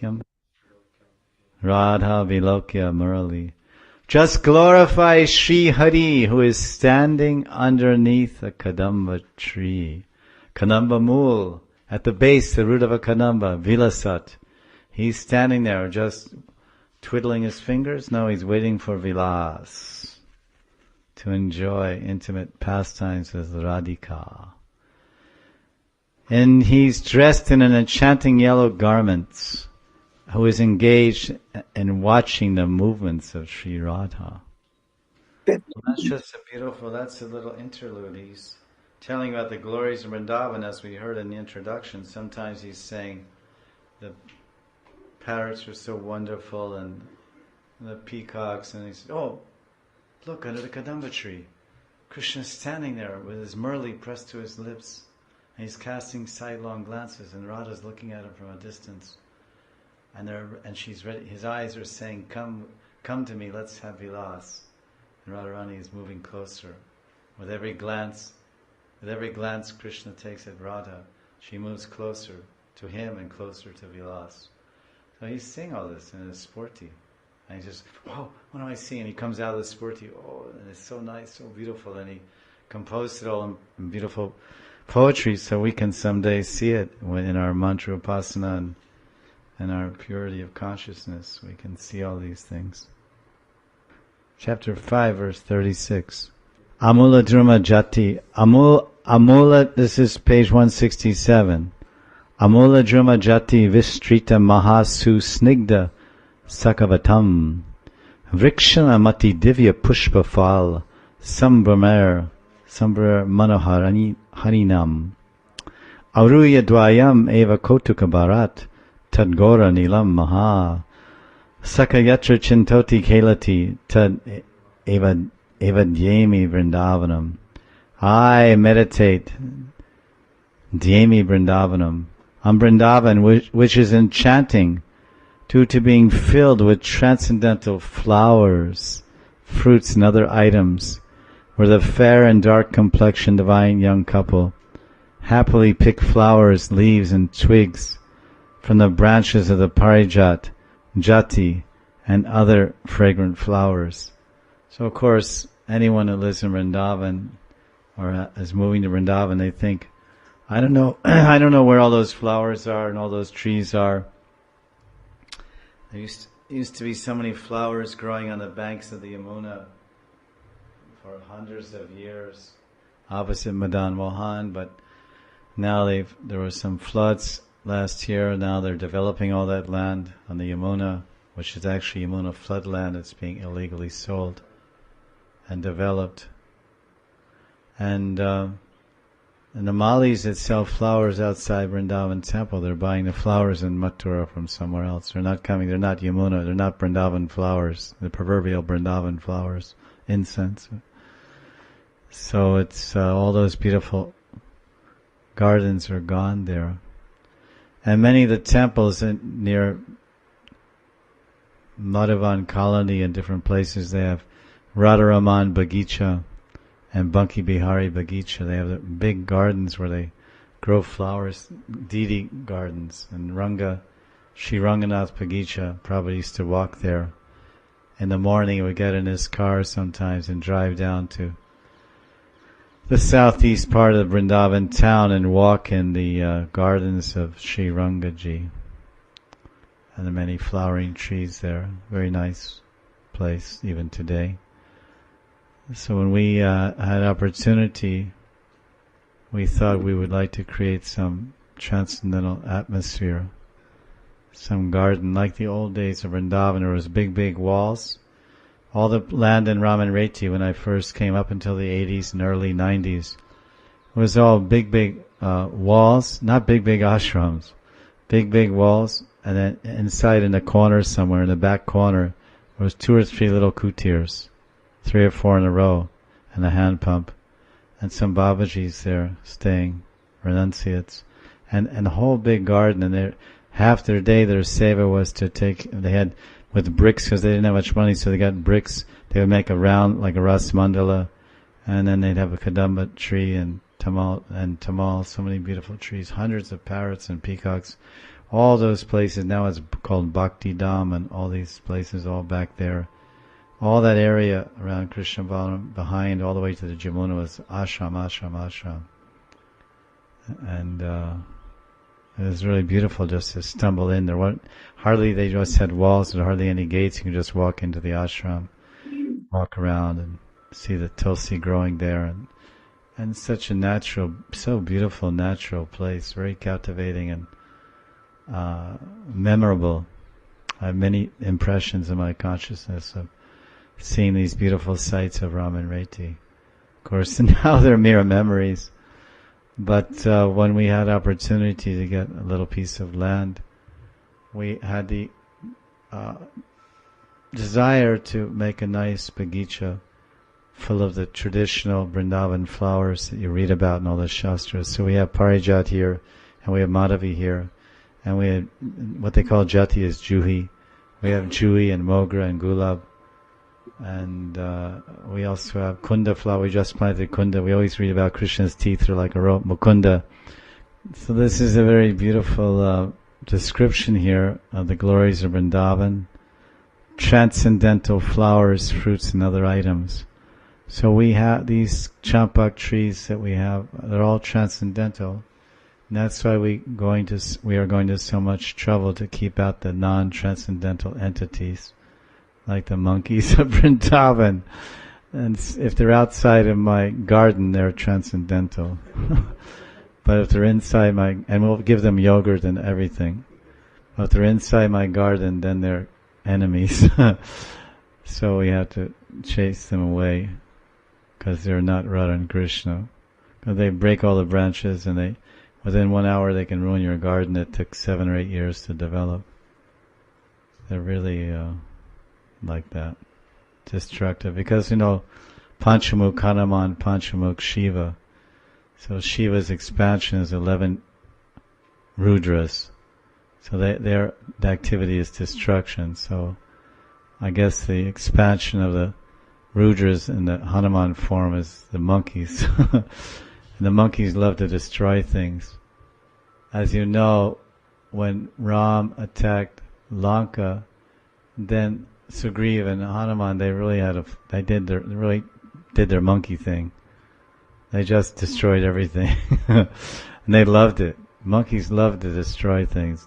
Yam Radha Vilokya Murali. Just glorify Sri Hari, who is standing underneath a Kadamba tree. Kadamba Mool, at the base, the root of a Kadamba, Vilasat. He's standing there just twiddling his fingers. No, he's waiting for Vilas to enjoy intimate pastimes with Radhika. And he's dressed in an enchanting yellow garment, who is engaged in watching the movements of Sri Radha. Well, that's just a beautiful, that's a little interlude. He's telling about the glories of Vrindavan, as we heard in the introduction. Sometimes he's saying the parrots are so wonderful and the peacocks, and he said, oh, look, under the Kadamba tree, Krishna's standing there with his murli pressed to his lips, and he's casting sidelong glances, and Radha's looking at him from a distance. And she's ready. His eyes are saying, "Come to me. Let's have vilas." And Radharani is moving closer. With every glance, Krishna takes at Radha. She moves closer to him and closer to vilas. So he's seeing all this in his sporty, and he just, "Whoa, what am I seeing?" And he comes out of the sporty. Oh, and it's so nice, so beautiful, and he composed it all in beautiful poetry, so we can someday see it in our mantra upasana and our purity of consciousness. We can see all these things. Chapter 5, verse 36. Amula Druma Jati. Amula, this is page 167. Amula Druma Jati Vistrita Mahasu Snigda Sakavatam. Vrikshana Mati Divya Pushpa Fal Sambramar Manoharani Harinam. Auruya Dwayam Eva Kotuka Bharat Tadgora Nilam Maha Sakayatra Chintoti Kelati Tad Evadyemi Vrindavanam. I meditate Dhyemi Vrindavanam on Vrindavan, which is enchanting due to being filled with transcendental flowers, fruits and other items, where the fair and dark complexioned divine young couple happily pick flowers, leaves and twigs from the branches of the parijat, jati, and other fragrant flowers. So of course, anyone who lives in Vrindavan or is moving to Vrindavan, they think, I don't know where all those flowers are and all those trees are. There used to be so many flowers growing on the banks of the Yamuna for hundreds of years, opposite Madan Mohan, but now there were some floods last year. Now they're developing all that land on the Yamuna, which is actually Yamuna floodland. It's being illegally sold and developed. And the Malis that sell flowers outside Vrindavan temple, they're buying the flowers in Mathura from somewhere else. They're not Yamuna, they're not Vrindavan flowers, the proverbial Vrindavan flowers, incense. So it's all those beautiful gardens are gone there. And many of the temples near Madhavan colony and different places, they have Radharaman Bagicha and Banki Bihari Bagicha. They have the big gardens where they grow flowers, Deity gardens. And Sri Ranganath Bagicha probably used to walk there. In the morning he would get in his car sometimes and drive down to the southeast part of Vrindavan town and walk in the gardens of Sri Rangaji and the many flowering trees there. Very nice place even today. So when we had opportunity, we thought we would like to create some transcendental atmosphere, some garden like the old days of Vrindavan. There was big walls. All the land in Raman Reti, when I first came up until the 80s and early 90s, was all big walls, not big ashrams, big walls, and then inside in the corner somewhere, in the back corner, there was 2 or 3 little kutirs, 3 or 4 in a row, and a hand pump, and some Babajis there staying, renunciates, and the whole big garden, and half their day their seva was to they had with bricks, because they didn't have much money, so they got bricks. They would make a round, like a ras mandala, and then they'd have a kadamba tree and tamal, so many beautiful trees. Hundreds of parrots and peacocks all those places. Now it's called Bhakti Dham, and all these places all back there. All that area around Krishna Bhavan, behind all the way to the Jamuna, was ashram. And it was really beautiful just to stumble in. They just had walls, and hardly any gates. You can just walk into the ashram, walk around and see the tulsi growing there, and such a natural, so beautiful natural place, very captivating and memorable. I have many impressions in my consciousness of seeing these beautiful sights of Ram and Reti. Of course, now they're mere memories. But when we had opportunity to get a little piece of land, we had the desire to make a nice bagicha full of the traditional Vrindavan flowers that you read about in all the shastras. So we have Parijat here, and we have Madhavi here, and we have what they call Jati is Juhi. We have Juhi and Mogra and Gulab, and we also have Kunda flower. We just planted Kunda. We always read about Krishna's teeth are like a rope, Mukunda. So this is a very beautiful description here of the glories of Vrindavan, transcendental flowers, fruits, and other items. So we have these champak trees that we have, they're all transcendental. And that's why we are going to so much trouble to keep out the non-transcendental entities, like the monkeys of Vrindavan. And if they're outside of my garden, they're transcendental. But if they're inside and we'll give them yogurt and everything. But if they're inside my garden, then they're enemies. So we have to chase them away, because they're not Radha and Krishna. Because they break all the branches, and within 1 hour they can ruin your garden that took 7 or 8 years to develop. They're really like that, destructive. Because Panchamukh Hanuman, Panchamukh Shiva. So Shiva's expansion is 11 Rudras. So their activity is destruction. So I guess the expansion of the Rudras in the Hanuman form is the monkeys. And the monkeys love to destroy things. As you know, when Ram attacked Lanka, then Sugriva and Hanuman, they really did their monkey thing. They just destroyed everything. And they loved it. Monkeys love to destroy things.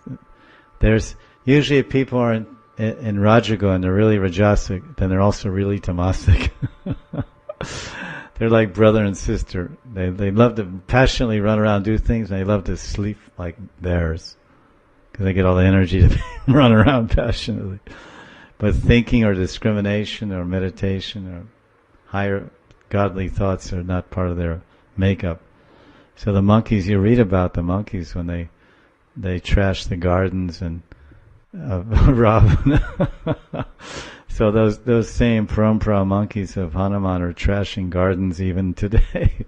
There's usually people are in Rajagun, and they're really Rajasic, then they're also really Tamasic. They're like brother and sister. They love to passionately run around, do things, and they love to sleep like bears, because they get all the energy to run around passionately. But thinking or discrimination or meditation or higher godly thoughts are not part of their makeup. So the monkeys, you read about the monkeys when they trash the gardens and Ravana. So those same parampara monkeys of Hanuman are trashing gardens even today.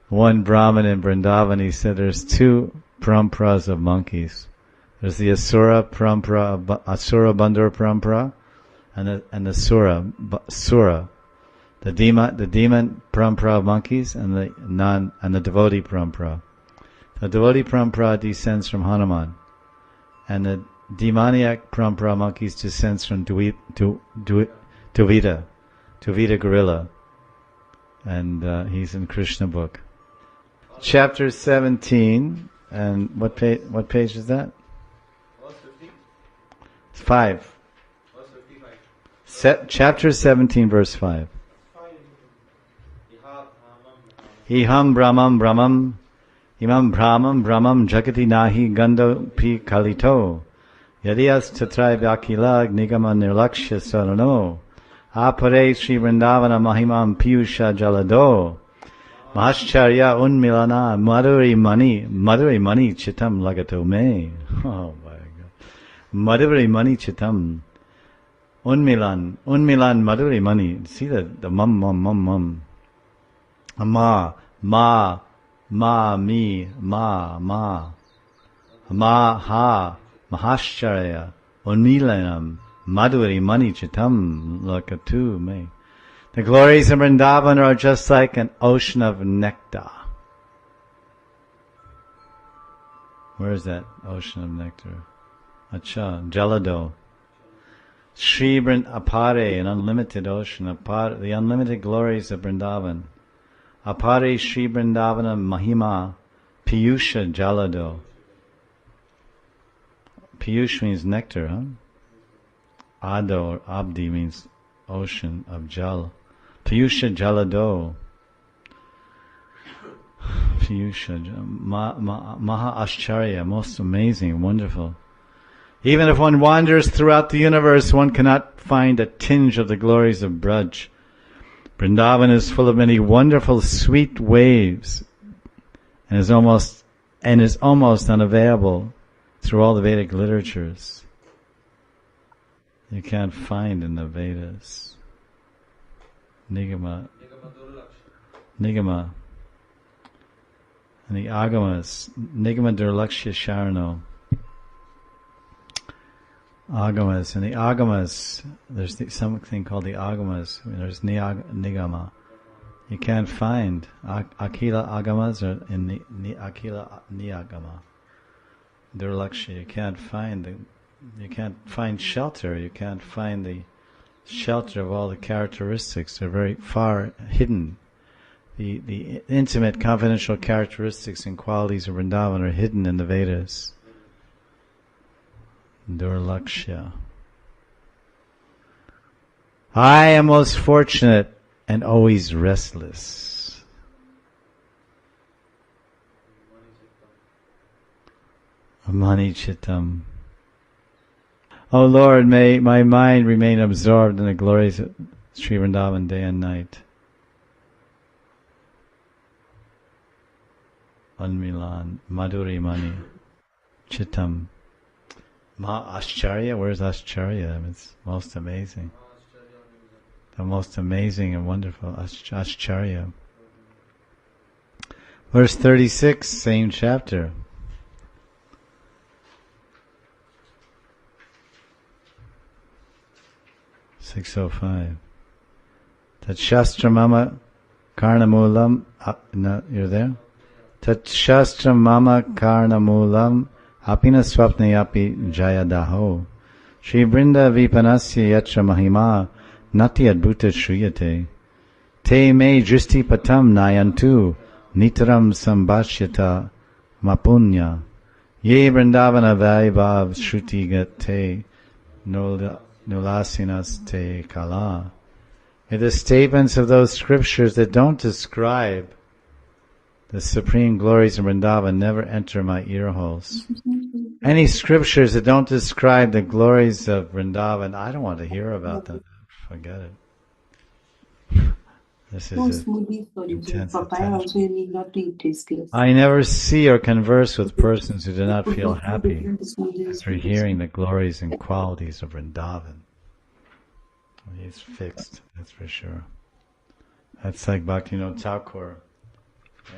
One Brahmin in Vrindavan, he said there's 2 paramparas of monkeys. There's the Asura parampara, Asura Bandhur parampara, and the Sura. The demon parampara of monkeys, and the devotee parampara. The devotee parampara descends from Hanuman, and the demoniac parampara monkeys descends from Duvita gorilla, and he's in Krishna book, chapter 17. And what page is that? 5. Chapter 17, verse 5. Iham Brahmam Imam Brahmam Jagati Nahi Gando Pi Kalito Yadiyas Tatrai Vyakila Nigama Nirlakshya Sarano Apare Sri Vrindavana Mahimam Piyusha Jalado Mahascharya Unmilana Madhuri Mani Chitam Lagato Me. Oh my God. Madhuri Mani Chitam Unmilan Madhuri Mani. See the mum. Ma, mi, ma, ha, mahashcharya, unmilanam, madhuri mani chitam, lakatu me. The glories of Vrindavan are just like an ocean of nectar. Where is that ocean of nectar? Acha, Jalado. Shri Apare, an unlimited ocean, the unlimited glories of Vrindavan. Apare Shri Vrindavana Mahima, Piyusha Jalado. Piyush means nectar, huh? Ado or Abdi means ocean of Jal. Piyusha Jalado. Piyusha, Maha Ashcharya, most amazing, wonderful. Even if one wanders throughout the universe, one cannot find a tinge of the glories of Braj. Vrindavan is full of many wonderful, sweet waves, and is almost unavailable through all the Vedic literatures. You can't find in the Vedas. Nigama. And the Agamas, Nigama Durlakshya Sharano. Agamas, and the Agamas, there's something called the Agamas, there's Nigama. You can't find Akila Agamas or in the Akila Niyagama. Durlakshya, you can't find shelter, you can't find the shelter of all the characteristics, they're very far hidden. The intimate, confidential characteristics and qualities of Vrindavan are hidden in the Vedas. Durlakshya. I am most fortunate and always restless. Mani Chittam. O Lord, may my mind remain absorbed in the glories of Sri Vrindavan day and night. Anmilan, Madhuri Mani, Chittam. Ma Ascharya, where's Ascharya? It's most amazing. The most amazing and wonderful Ascharya. Verse 36, same chapter. (605) Tat Shastra Mama Karnamulam. No, you're there? Tat Shastra Mama Karnamulam Apina Swapnayapi Jayadaho Shri Vrinda Vipanasya Yatra Mahima Nati Adbhuta Shriyate Te Me Dristi Patam Nayantu Nitaram Sambashyata Mapunya Ye Vrindavana Vaibhav Shruti Gate Nulasinas Te Kala. May the statements of those scriptures that don't describe the supreme glories of Vrindavan never enter my ear holes. Any scriptures that don't describe the glories of Vrindavan, I don't want to hear about them. Forget it. This is intense attention. I never see or converse with persons who do not feel happy after hearing the glories and qualities of Vrindavan. He's fixed, that's for sure. That's like Bhakti Dhira Damodara.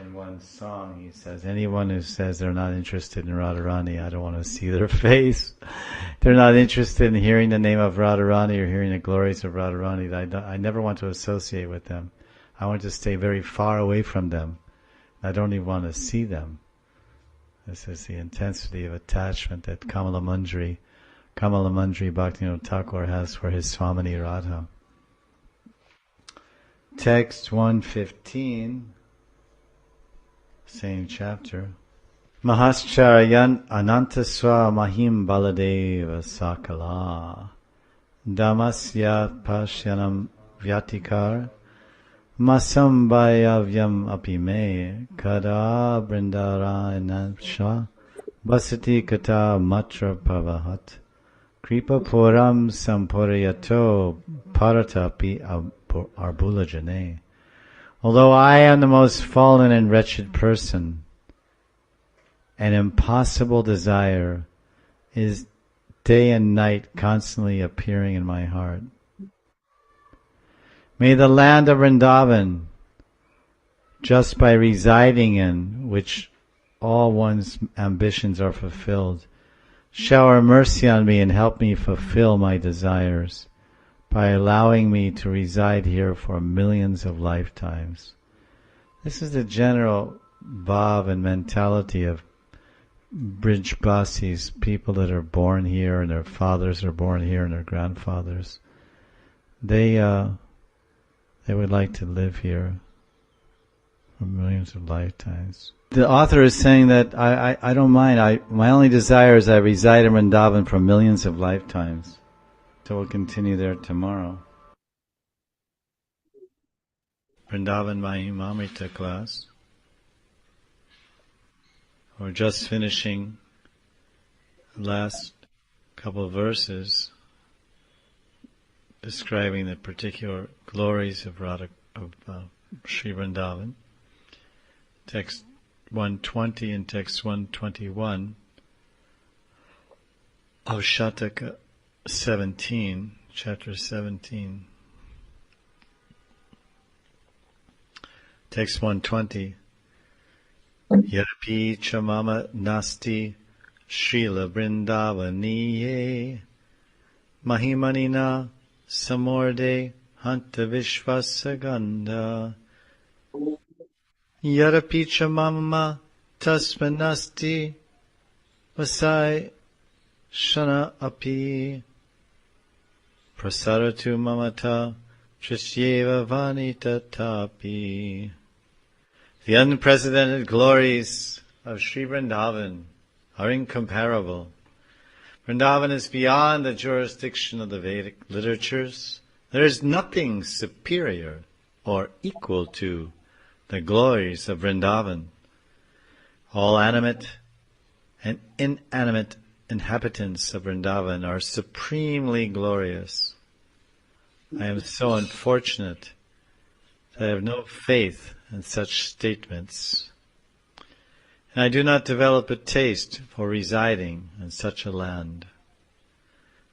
In one song he says, anyone who says they're not interested in Radharani, I don't want to see their face. They're not interested in hearing the name of Radharani or hearing the glories of Radharani. I never want to associate with them. I want to stay very far away from them. I don't even want to see them. This is the intensity of attachment that Kamala Manjari Bhakti Dhira Damodara has for his Swamini Radha. Text 115, same chapter. Mahascharayan Anantaswa Mahim Baladeva Sakala Damasya Pashyanam Vyatikar Masambayavyam Apime Kada Brindaranansha Basati Kata Matra Pavahat Kripa Puram Sampurayato Paratapi Arbula Jane. Although I am the most fallen and wretched person, an impossible desire is day and night constantly appearing in my heart. May the land of Vrindavan, just by residing in which all one's ambitions are fulfilled, shower mercy on me and help me fulfill my desires by allowing me to reside here for millions of lifetimes. This is the general bhav and mentality of Brijbasis, people that are born here and their fathers are born here and their grandfathers, they would like to live here for millions of lifetimes. The author is saying that I don't mind. My only desire is I reside in Vrindavan for millions of lifetimes. So we'll continue there tomorrow. Vrindavan Mahimamrita class. We're just finishing the last couple of verses describing the particular glories of Sri Vrindavan. Text 120 and text 121 of Shataka 17, chapter 17. Text 120. Yadapi chamama nasti Srila Vrindavaniye Mahimanina samorde hanta vishvasagandha Yadapi chamama tasmanasti vasai shana api prasaratu mamata trisyeva vanita tapi. The unprecedented glories of Sri Vrindavan are incomparable. Vrindavan is beyond the jurisdiction of the Vedic literatures. There is nothing superior or equal to the glories of Vrindavan. All animate and inanimate inhabitants of Vrindavan are supremely glorious. I am so unfortunate that I have no faith in such statements, and I do not develop a taste for residing in such a land.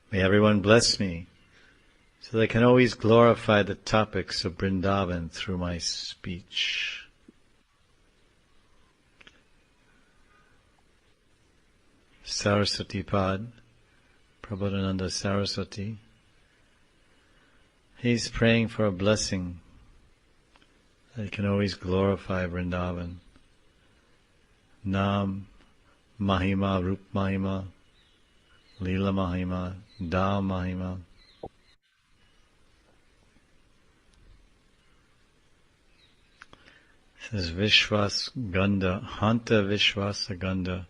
May everyone bless me, so that I can always glorify the topics of Vrindavan through my speech. Saraswati Pad, Prabodhananda Saraswati. He's praying for a blessing that he can always glorify Vrindavan. Nam Mahima, Rup Mahima, Leela Mahima, Da Mahima. This is Vishwas Gandha, Hanta Vishwasa Gandha.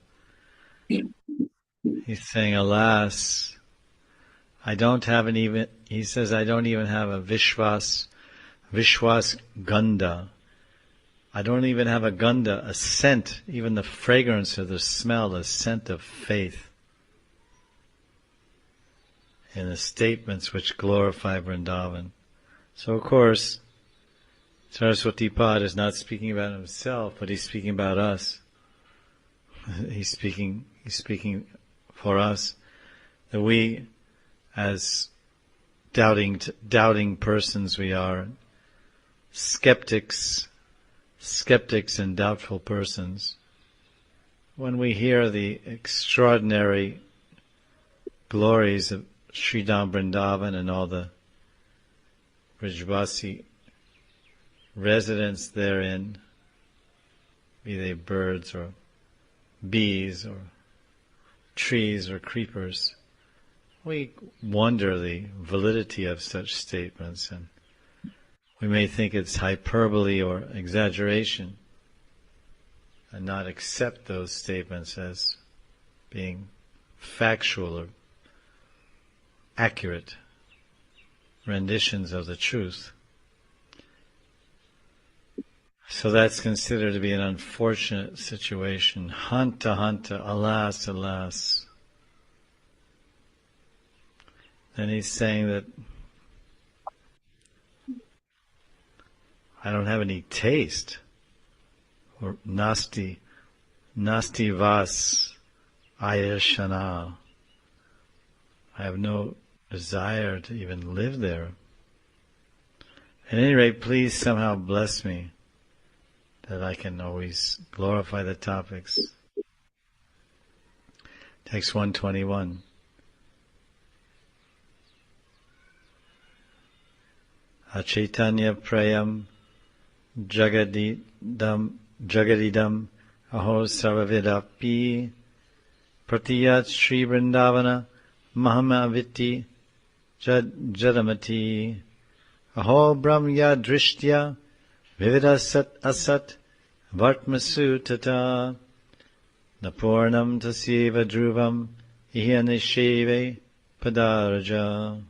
He's saying, alas, he says, I don't even have a Vishwas Gandha. I don't even have a Gandha, a scent, even the fragrance or the smell, the scent of faith in the statements which glorify Vrindavan. So of course, Saraswati Pad is not speaking about himself, but he's speaking about us. He's speaking for us, that we, as doubting persons we are, skeptics and doubtful persons, when we hear the extraordinary glories of Sri Dham Vrindavan and all the Brijvasi residents therein, be they birds or bees or trees or creepers, we wonder the validity of such statements, and we may think it's hyperbole or exaggeration and not accept those statements as being factual or accurate renditions of the truth. So that's considered to be an unfortunate situation. Hanta, hanta, alas, alas. Then he's saying that I don't have any taste, or nasti vas ayashana. I have no desire to even live there. At any rate, please somehow bless me that I can always glorify the topics. Text 121. Achaitanya prayam jagadidam aho sarvavidapi Pratiyat Shri Vrindavana Mahamaviti Jadamati Aho Brahmya Drishtya Vividasat Asat Vartmasu Tata Napurnam Tasyeva Dhruvam Ihanisheve Padaraja.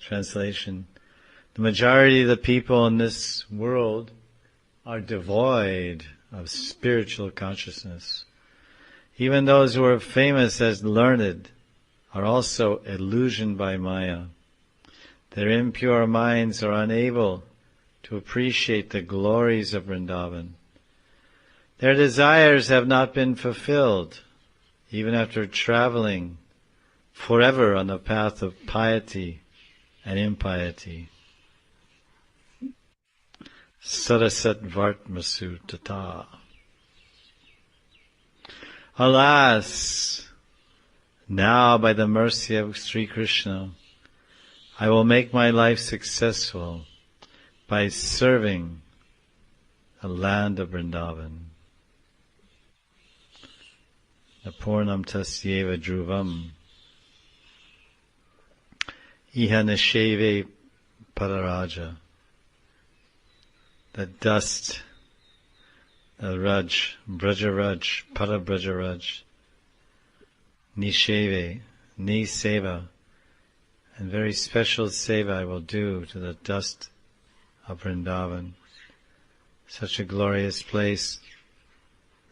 Translation. The majority of the people in this world are devoid of spiritual consciousness. Even those who are famous as learned are also illusioned by Maya. Their impure minds are unable to appreciate the glories of Vrindavan. Their desires have not been fulfilled, even after traveling forever on the path of piety and impiety. Sarasat Vartmasu Tata. Alas, now by the mercy of Sri Krishna, I will make my life successful by serving the land of Vrindavan. Napurnam tasyeva dhruvam ihanasheve pararaja. The dust, the Raj, Brajaraj, Parabrajaraj, Nisheve, Ni Seva, and very special seva I will do to the dust of Vrindavan. Such a glorious place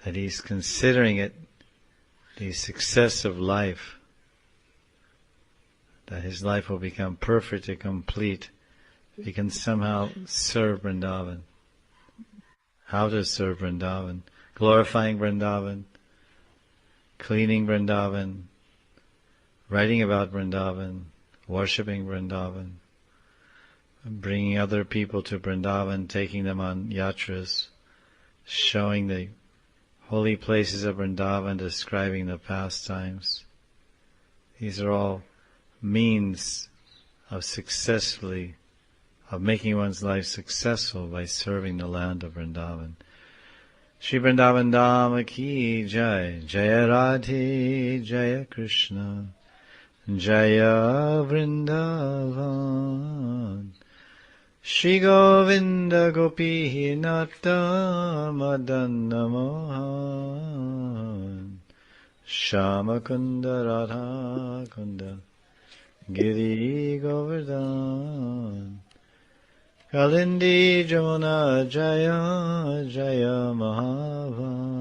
that he's considering it the success of life, that his life will become perfect and complete if he can somehow serve Vrindavan. How to serve Vrindavan? Glorifying Vrindavan, cleaning Vrindavan, writing about Vrindavan, worshipping Vrindavan, bringing other people to Vrindavan, taking them on yatras, showing the holy places of Vrindavan, describing the pastimes. These are all means of making one's life successful by serving the land of Vrindavan. Shri Vrindavan Dhama ki jai, Jaya Radhe, Jaya Krishna, Jaya Vrindavan. Shri Govinda Gopi Nata Madana Mohan, Shama Kunda Radha Kunda Giri Govardhan, Kalindi Jamuna Jaya Jaya Mahavan.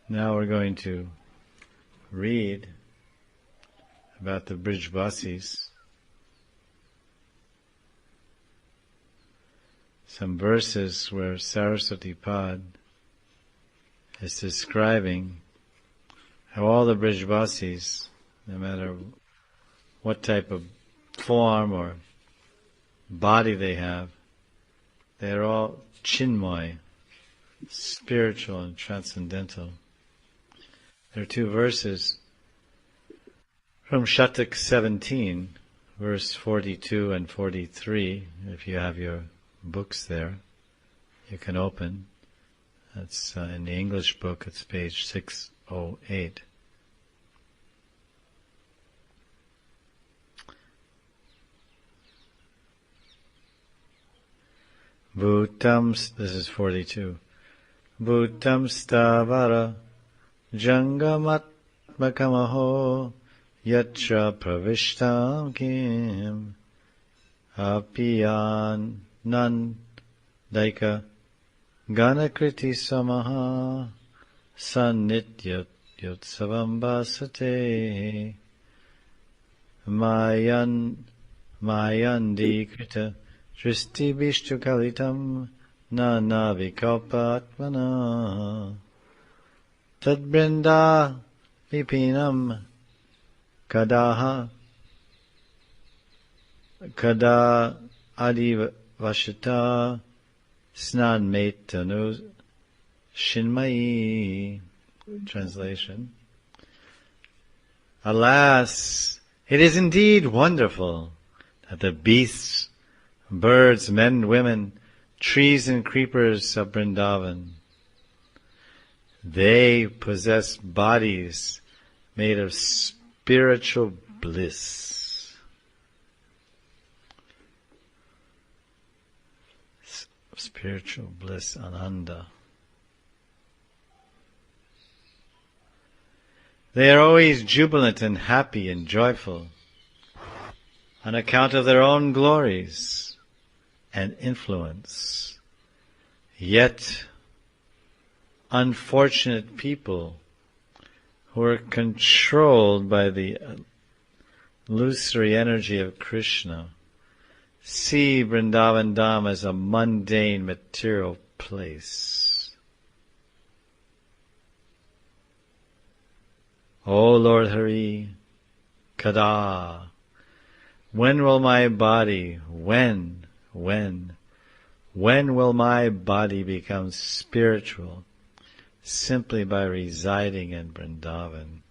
Now we're going to read about the Brijvasis, some verses where Saraswati Pad is describing how all the Brijvasis, no matter what type of form or body they have, they are all Chinmoy, spiritual and transcendental. There are two verses from Shatak 17, verse 42 and 43. If you have your books there, you can open. That's in the English book, it's page 608. This is 42. Bhutam stavara jangamatmakamaho yatra pravishtam kim apiyan nan daika ganakriti samaha sannityat yotsavam basate mayandi krita Dristi Bishtu Kalitam Nana Vikalpatmana Tadbrinda Vipinam Kada Adivashita Snan Metanu Shinmai. Translation. Alas, it is indeed wonderful that the beasts birds, men, women, trees and creepers of Vrindavan. They possess bodies made of spiritual bliss. Spiritual bliss, Ananda. They are always jubilant and happy and joyful on account of their own glories and influence. Yet, unfortunate people who are controlled by the illusory energy of Krishna see Vrindavan Dham as a mundane material place. O Lord Hari, Kada, when will my body, when will my body become spiritual simply by residing in Vrindavan?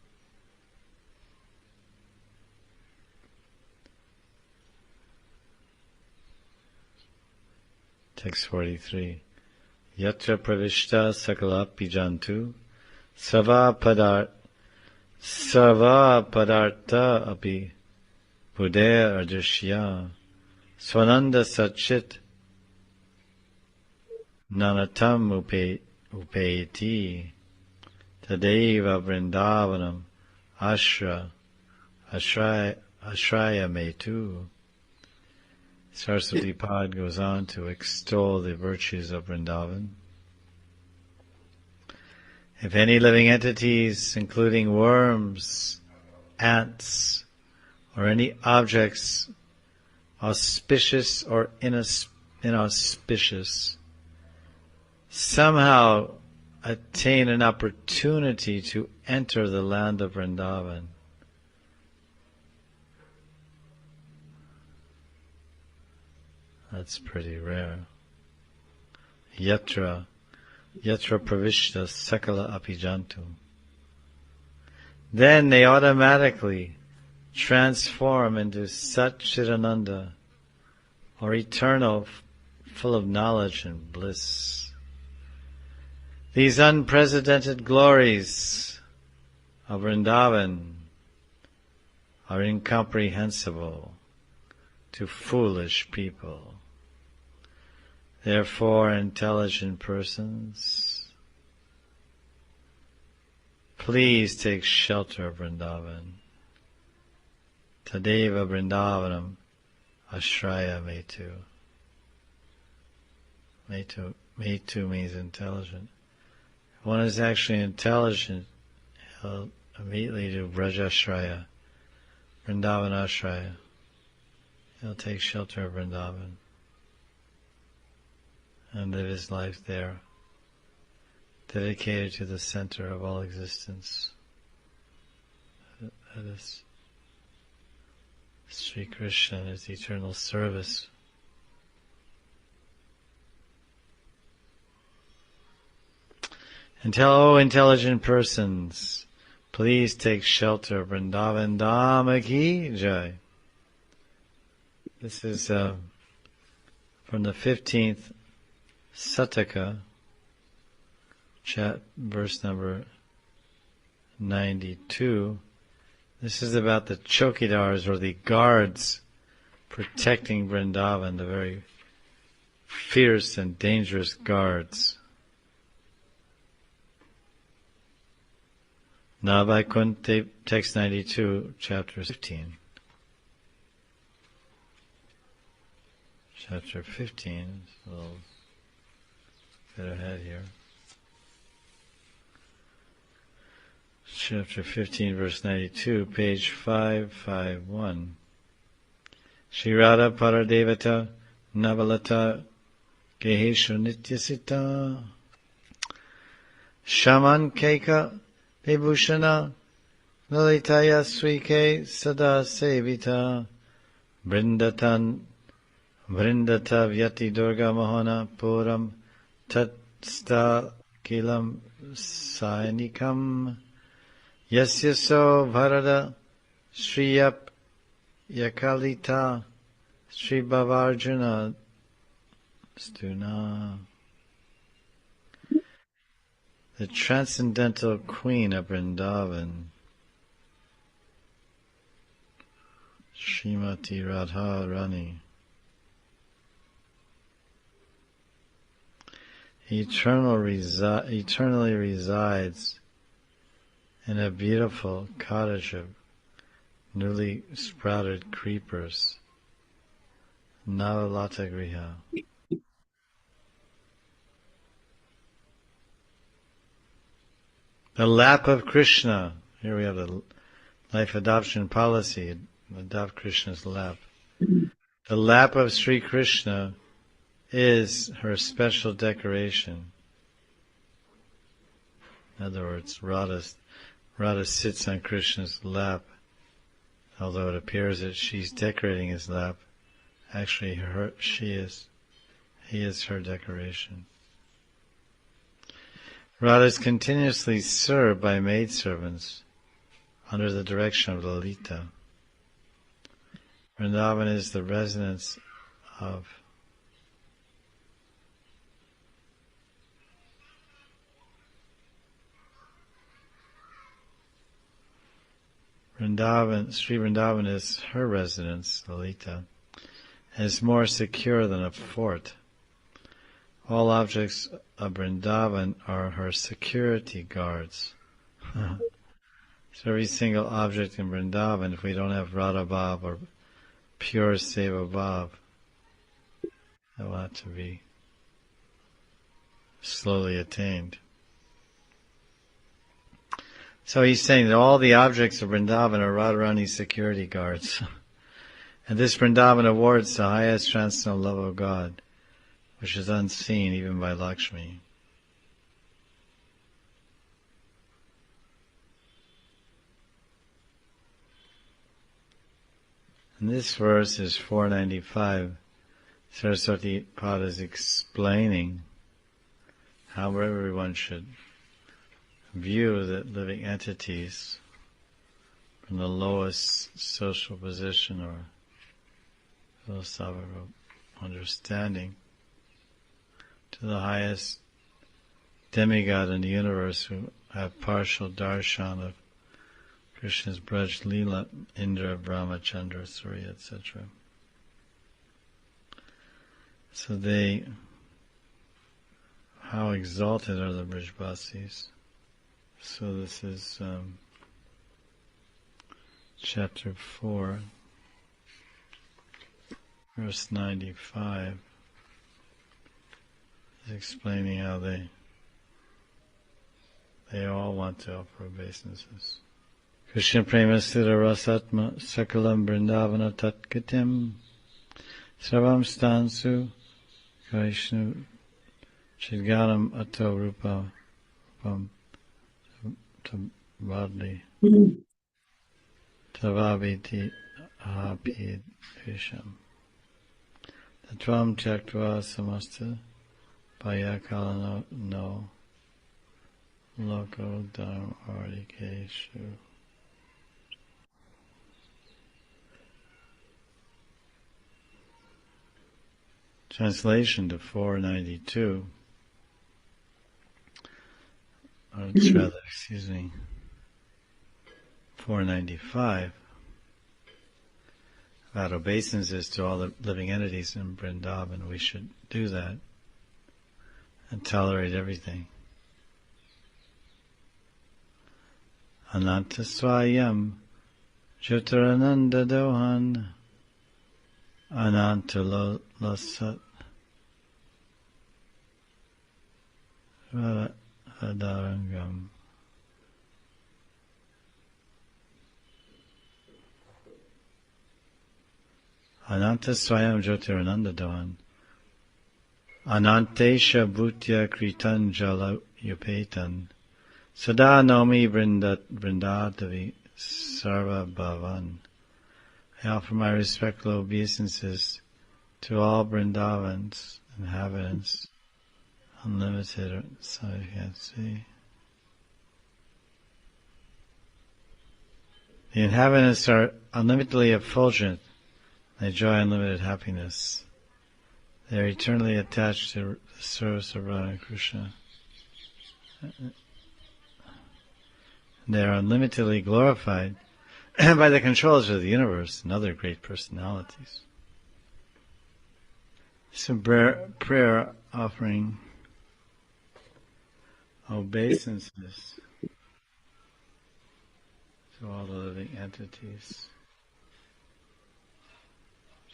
Text 43. Yatra pravishta sakalapi jantu sava padartha api buddha ardishya swananda sachit nanatam upayati tadeva vrindavanam ashraya metu. Saraswati Pad goes on to extol the virtues of Vrindavan. If any living entities, including worms, ants, or any objects, auspicious or inauspicious, somehow attain an opportunity to enter the land of Vrindavan, that's pretty rare. Yatra pravishta sakala apijantu. Then they automatically transform into Satchidananda, or eternal, full of knowledge and bliss. These unprecedented glories of Vrindavan are incomprehensible to foolish people. Therefore, intelligent persons, please take shelter of Vrindavan. Tadeva Vrindavanam Ashraya Metu. Metu means intelligent. If one is actually intelligent, he'll immediately do Vrajashraya, Vrindavan Ashraya. He'll take shelter of Vrindavan and live his life there, dedicated to the center of all existence. That is Sri Krishna and his eternal service. And tell, O intelligent persons, please take shelter of Vrindavan Dham ki jai. This is from the 15th Sataka, verse number 92. This is about the chokidars, or the guards protecting Vrindavan, the very fierce and dangerous guards. Navakunte, text 92, chapter 15. Chapter 15, a little bit ahead here. Chapter 15, verse 92, page 551. Shri Radha Paradevata Navalata Geheshu Nityasita Shaman Keika Vibhushana Lalitaya Swike Sada Sevita Vrindata Vyati Durga Mohana Puram Tatsta Kilam Sainikam Yasya so Bharada Shriyap Yakalita Sri Bhavarjuna Stuna, the transcendental queen of Vrindavan, Srimati Radha Rani, eternally resides in a beautiful cottage of newly sprouted creepers, Navalata Griha. The lap of Krishna. Here we have the life adoption policy. Adopt Krishna's lap. The lap of Sri Krishna is her special decoration. In other words, Radha sits on Krishna's lap. Although it appears that she's decorating his lap, actually he is her decoration. Radha is continuously served by maidservants under the direction of Lalita. Vrindavan is the residence of Sri Vrindavan is her residence, Lalita, and is more secure than a fort. All objects of Vrindavan are her security guards. So every single object in Vrindavan, if we don't have Radha Bhav or pure Seva Bhav, that will have to be slowly attained. So he's saying that all the objects of Vrindavan are Radharani's security guards. And this Vrindavan awards the highest transcendental love of God, which is unseen even by Lakshmi. And this verse is 495. Saraswati Pada is explaining how everyone should view the living entities from the lowest social position or philosophical understanding to the highest demigod in the universe who have partial darshan of Krishna's Braj Leela, Indra, Brahma, Chandra, Surya, etc. So how exalted are the Brijbasis? So this is chapter 4, verse 95. It's explaining how they all want to offer obeisances. Krishna prema sthira rasatma sakalam brindavana tatkatim sarvam stansu Vaishnu chidganam ato rupa tabadli tavabiti apid visham tatvam tyaktva samasta payakalano no loko dharma ardikeshu. Translation to 492, or it's rather, 495, about obeisances to all the living entities in Vrindavan. We should do that and tolerate everything. Ananta Swayam Jyotirananda Dohan Ananta Lasat Radarangam. Ananta Swayam Jyotirananda Dohan Anantesha Bhutya Kritanjala Yupetan Sada Nomi Vrindadavi Sarva Bhavan. I offer my respectful obeisances to all Vrindavan's inhabitants, unlimited, so you can't see. The inhabitants are unlimitedly effulgent, They enjoy unlimited happiness. They are eternally attached to the service of Radha and Krishna. They are unlimitedly glorified by the controllers of the universe and other great personalities. Some prayer offering obeisances to all the living entities.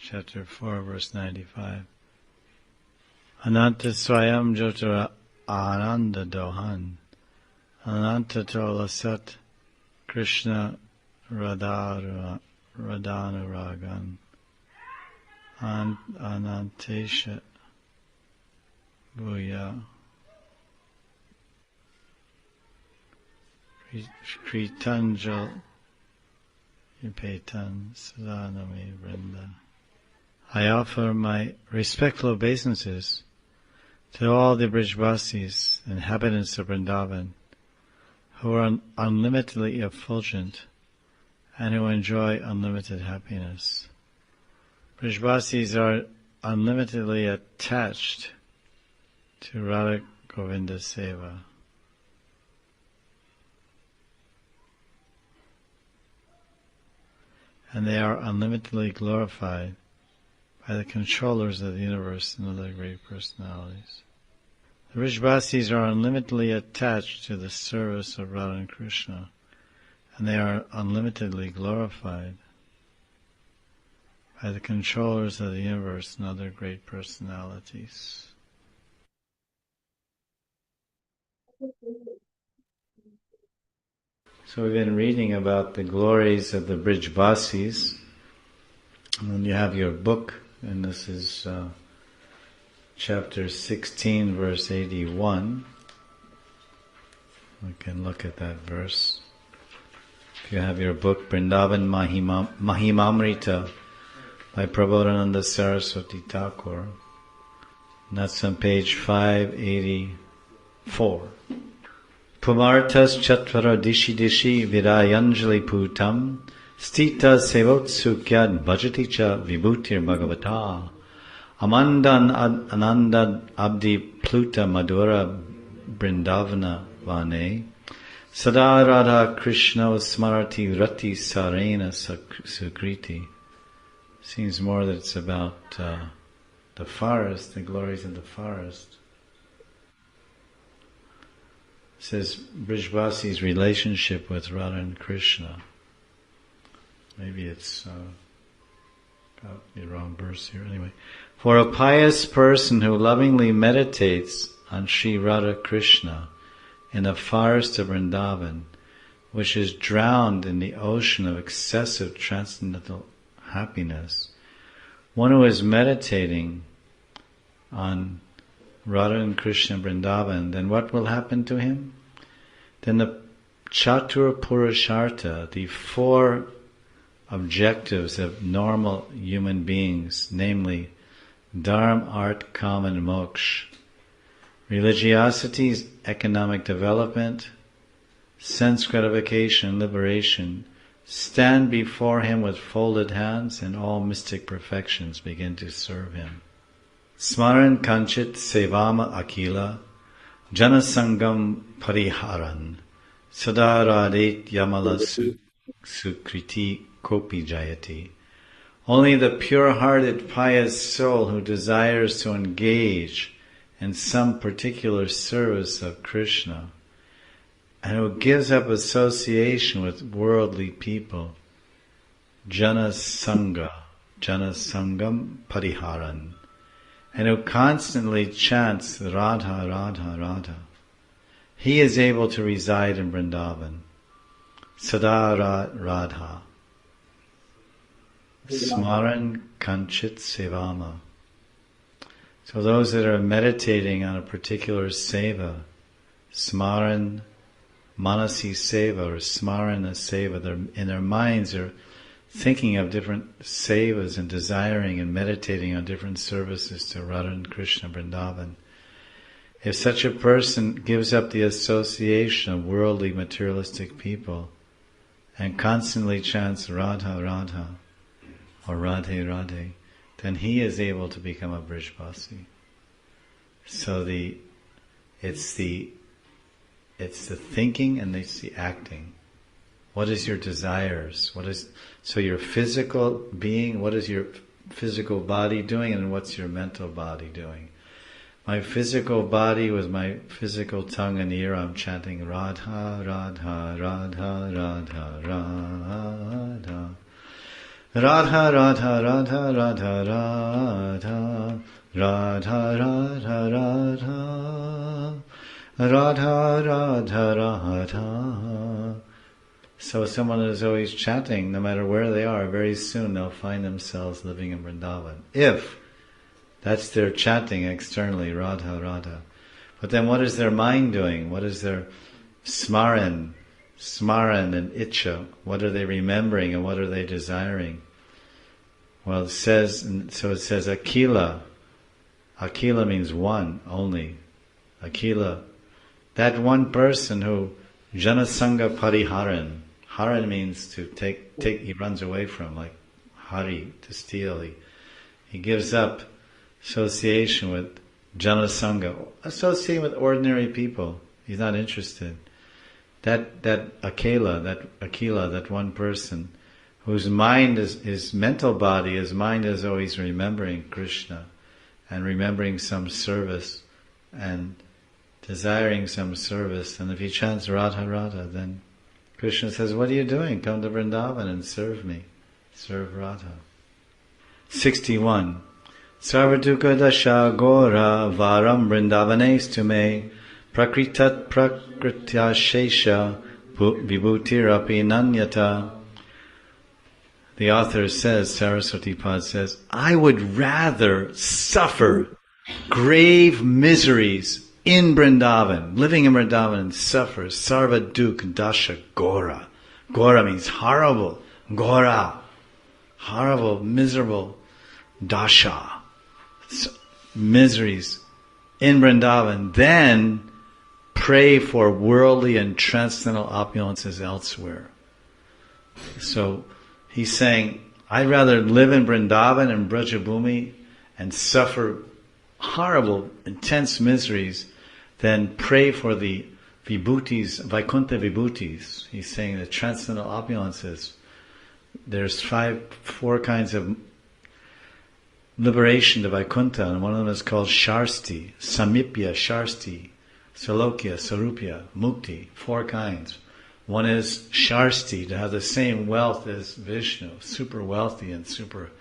Chapter 4, verse 95. Ananta Swayam Jyotura Ananda Dohan Ananta Tola Sat Krishna Radhanuragan Anantesha Bhuya Kritanjal Yupetan Sadanami Vrinda. I offer my respectful obeisances to all the Brijvasis, inhabitants of Vrindavan, who are unlimitedly effulgent and who enjoy unlimited happiness. Brijvasis are unlimitedly attached to Radha Govinda Seva. And they are unlimitedly glorified by the controllers of the universe and other great personalities. The Brijvasis are unlimitedly attached to the service of Radha and Krishna, and they are unlimitedly glorified by the controllers of the universe and other great personalities. So we've been reading about the glories of the Brijvasis, and you have your book, and this is chapter 16, verse 81. We can look at that verse. If you have your book, Vrindavan Mahimamrita by Prabodhananda Saraswati Thakur, and that's on page 584. Pumartas chatvara dishi dishi virayanjali putam stita sevotsukyad bhajati cha vibhutir bhagavata amandan anandad abdi pluta madhura brindavana vane sada radha krishna smarati rati sarena sukriti. Seems more that it's about the forest, the glories of the forest. It says Brijvasi's relationship with Radha and Krishna. Maybe it's got the wrong verse here. Anyway, for a pious person who lovingly meditates on Sri Radha Krishna in the forest of Vrindavan, which is drowned in the ocean of excessive transcendental happiness, one who is meditating on Radha and Krishna Vrindavan, then what will happen to him? Then the Chatur Purushartha, the four objectives of normal human beings, namely Dharma, Art, Kama, and Moksha, religiosity, economic development, sense gratification, liberation, stand before him with folded hands, and all mystic perfections begin to serve him. Smaran kanchit sevama akila, janasangam pariharan, sadaradet yamala sukriti kopi jayati. Only the pure-hearted, pious soul who desires to engage in some particular service of Krishna and who gives up association with worldly people, janasangam pariharan, and who constantly chants Radha, Radha, Radha, he is able to reside in Vrindavan. Sada Radha. Smaran Kanchit Sevama. So those that are meditating on a particular seva, Smaran Manasi Seva, or Smarana Seva, in their minds are thinking of different sevas and desiring and meditating on different services to Radha and Krishna Vrindavan. If such a person gives up the association of worldly materialistic people and constantly chants Radha, Radha, or Radhe Radhe, then he is able to become a Brijbasi. So it's the thinking and it's the acting. What is your desires? So your physical being, what is your physical body doing, and what's your mental body doing? My physical body with my physical tongue and ear, I'm chanting Radha, Radha, Radha, Radha, Radha. Radha, Radha, Radha, Radha, Radha. Radha, Radha, Radha. Radha, Radha, Radha. So someone is always chanting, no matter where they are, very soon they'll find themselves living in Vrindavan. If that's their chanting externally, Radha, Radha. But then what is their mind doing? What is their smaran and itcha? What are they remembering and what are they desiring? Well, it says Akila. Akila means one only. Akila. That one person who Janasanga Pariharan. Haran means to take, he runs away from, like Hari, to steal. He gives up association with Janasanga, associating with ordinary people. He's not interested. That Akela, that one person, whose mind his mental body, his mind is always remembering Krishna and remembering some service and desiring some service. And if he chants Radha Radha, then Krishna says, what are you doing? Come to Vrindavan and serve me. Serve Radha. 61. Sarvaduka dasha gora varam vrindavanestu me prakritat prakritya shesha vibhutirapi nanyata. The author says, Saraswati Pad says, I would rather suffer grave miseries in Vrindavan, living in Vrindavan, and suffer sarva duk dasha gora. Gora means horrible. Gora. Horrible, miserable. Dasha. Miseries in Vrindavan. Then pray for worldly and transcendental opulences elsewhere. So he's saying, I'd rather live in Vrindavan and Brajabhumi and suffer horrible, intense miseries than pray for the vibhutis, Vaikuntha vibhutis. He's saying the transcendental opulences. There's 4 kinds of liberation to Vaikuntha, and one of them is called Sharsti, Samipya, Sharsti, Salokya, Sarupya, Mukti, 4 kinds. One is Sharsti, to have the same wealth as Vishnu, super wealthy and super,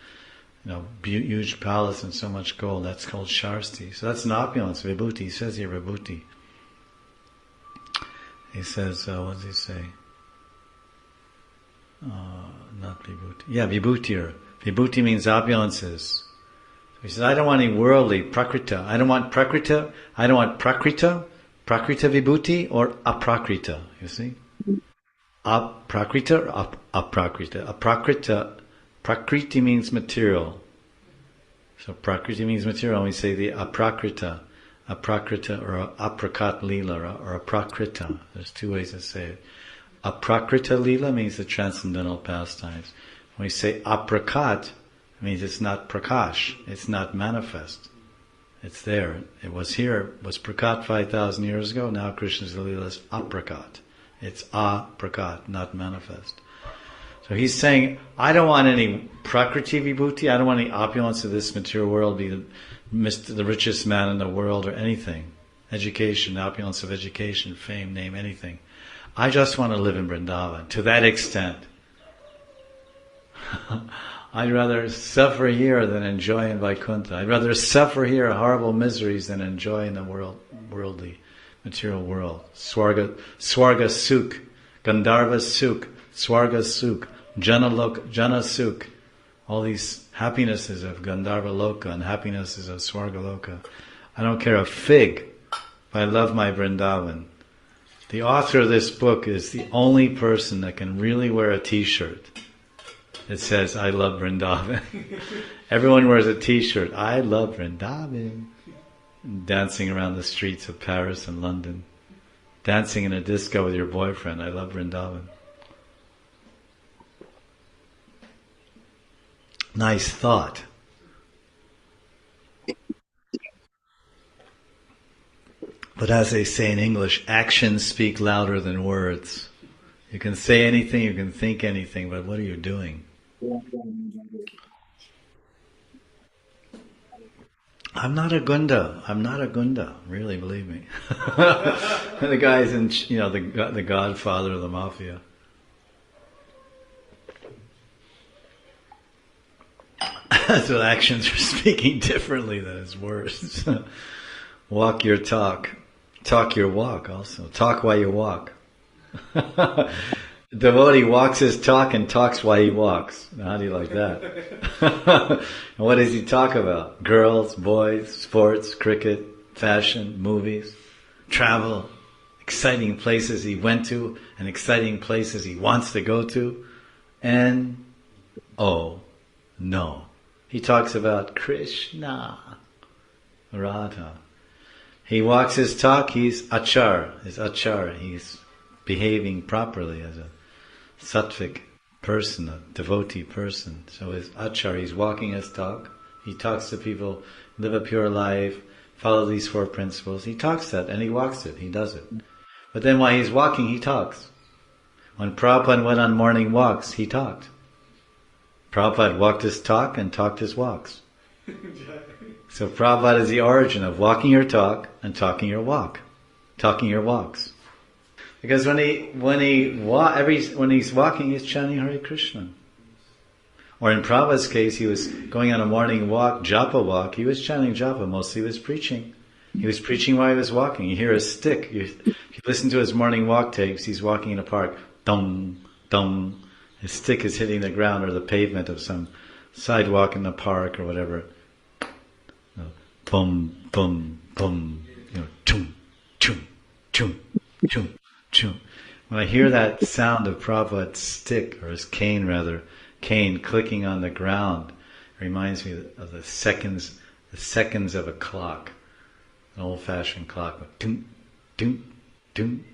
huge palace and so much gold. That's called Sharsti. So that's an opulence, Vibhuti. He says here Vibhuti. He says, what does he say? Not Vibhuti. Yeah, Vibhutir. Vibhuti means opulences. He says, I don't want any worldly, prakrita. I don't want prakrita vibhuti or aprakrita, you see? Aprakrita or aprakrita. Prakriti means material. So prakriti means material, and we say the aprakrita or aprakat lila or aprakrita. There's 2 ways to say it. Aprakrita lila means the transcendental pastimes. When we say aprakat, it means it's not prakash, it's not manifest. It's there. It was here, it was prakat 5,000 years ago, now Krishna's lila is aprakat. It's aprakat, not manifest. So he's saying, I don't want any prakriti vibhuti, I don't want any opulence of this material world, be the richest man in the world or anything. Education, opulence of education, fame, name, anything. I just want to live in Vrindavan, to that extent. I'd rather suffer here than enjoy in Vaikuntha. I'd rather suffer here horrible miseries than enjoy in the worldly, material world. Swarga suk, Gandharva suk, Swarga suk, Jana suk. All these happinesses of Gandharva loka and happinesses of Swarga loka. I don't care a fig if I love my Vrindavan. The author of this book is the only person that can really wear a t-shirt that says, I love Vrindavan. Everyone wears a t-shirt, I love Vrindavan. Dancing around the streets of Paris and London. Dancing in a disco with your boyfriend, I love Vrindavan. Nice thought. But as they say in English, actions speak louder than words. You can say anything, you can think anything, but what are you doing? I'm not a gunda. I'm not a gunda. Really, believe me. The guy's in, the godfather of the mafia. So actions are speaking differently than his words. Walk your talk. Talk your walk also. Talk while you walk. Devotee walks his talk and talks while he walks. Now, how do you like that? And what does he talk about? Girls, boys, sports, cricket, fashion, movies, travel, exciting places he went to and exciting places he wants to go to. And, oh, no. He talks about Krishna, Radha. He walks his talk, he's achar. He's behaving properly as a sattvic person, a devotee person. So his achar, he's walking his talk. He talks to people, live a pure life, follow these 4 principles. He talks that and he walks it, he does it. But then while he's walking, he talks. When Prabhupada went on morning walks, he talked. Prabhupada walked his talk and talked his walks. So Prabhupada is the origin of walking your talk and talking your walk. Talking your walks. Because when he's walking, he's chanting Hare Krishna. Or in Prabhupada's case, he was going on a morning walk, japa walk. He was chanting japa. Mostly he was preaching. He was preaching while he was walking. You hear a stick. If you listen to his morning walk tapes, he's walking in a park. Dum, dum. His stick is hitting the ground or the pavement of some sidewalk in the park or whatever. Bum, bum, bum. Chum, chum, chum, chum, chum. When I hear that sound of Prabhupada's stick, or his cane rather, clicking on the ground, it reminds me of the seconds of a clock, an old-fashioned clock. Dun, dun, dun.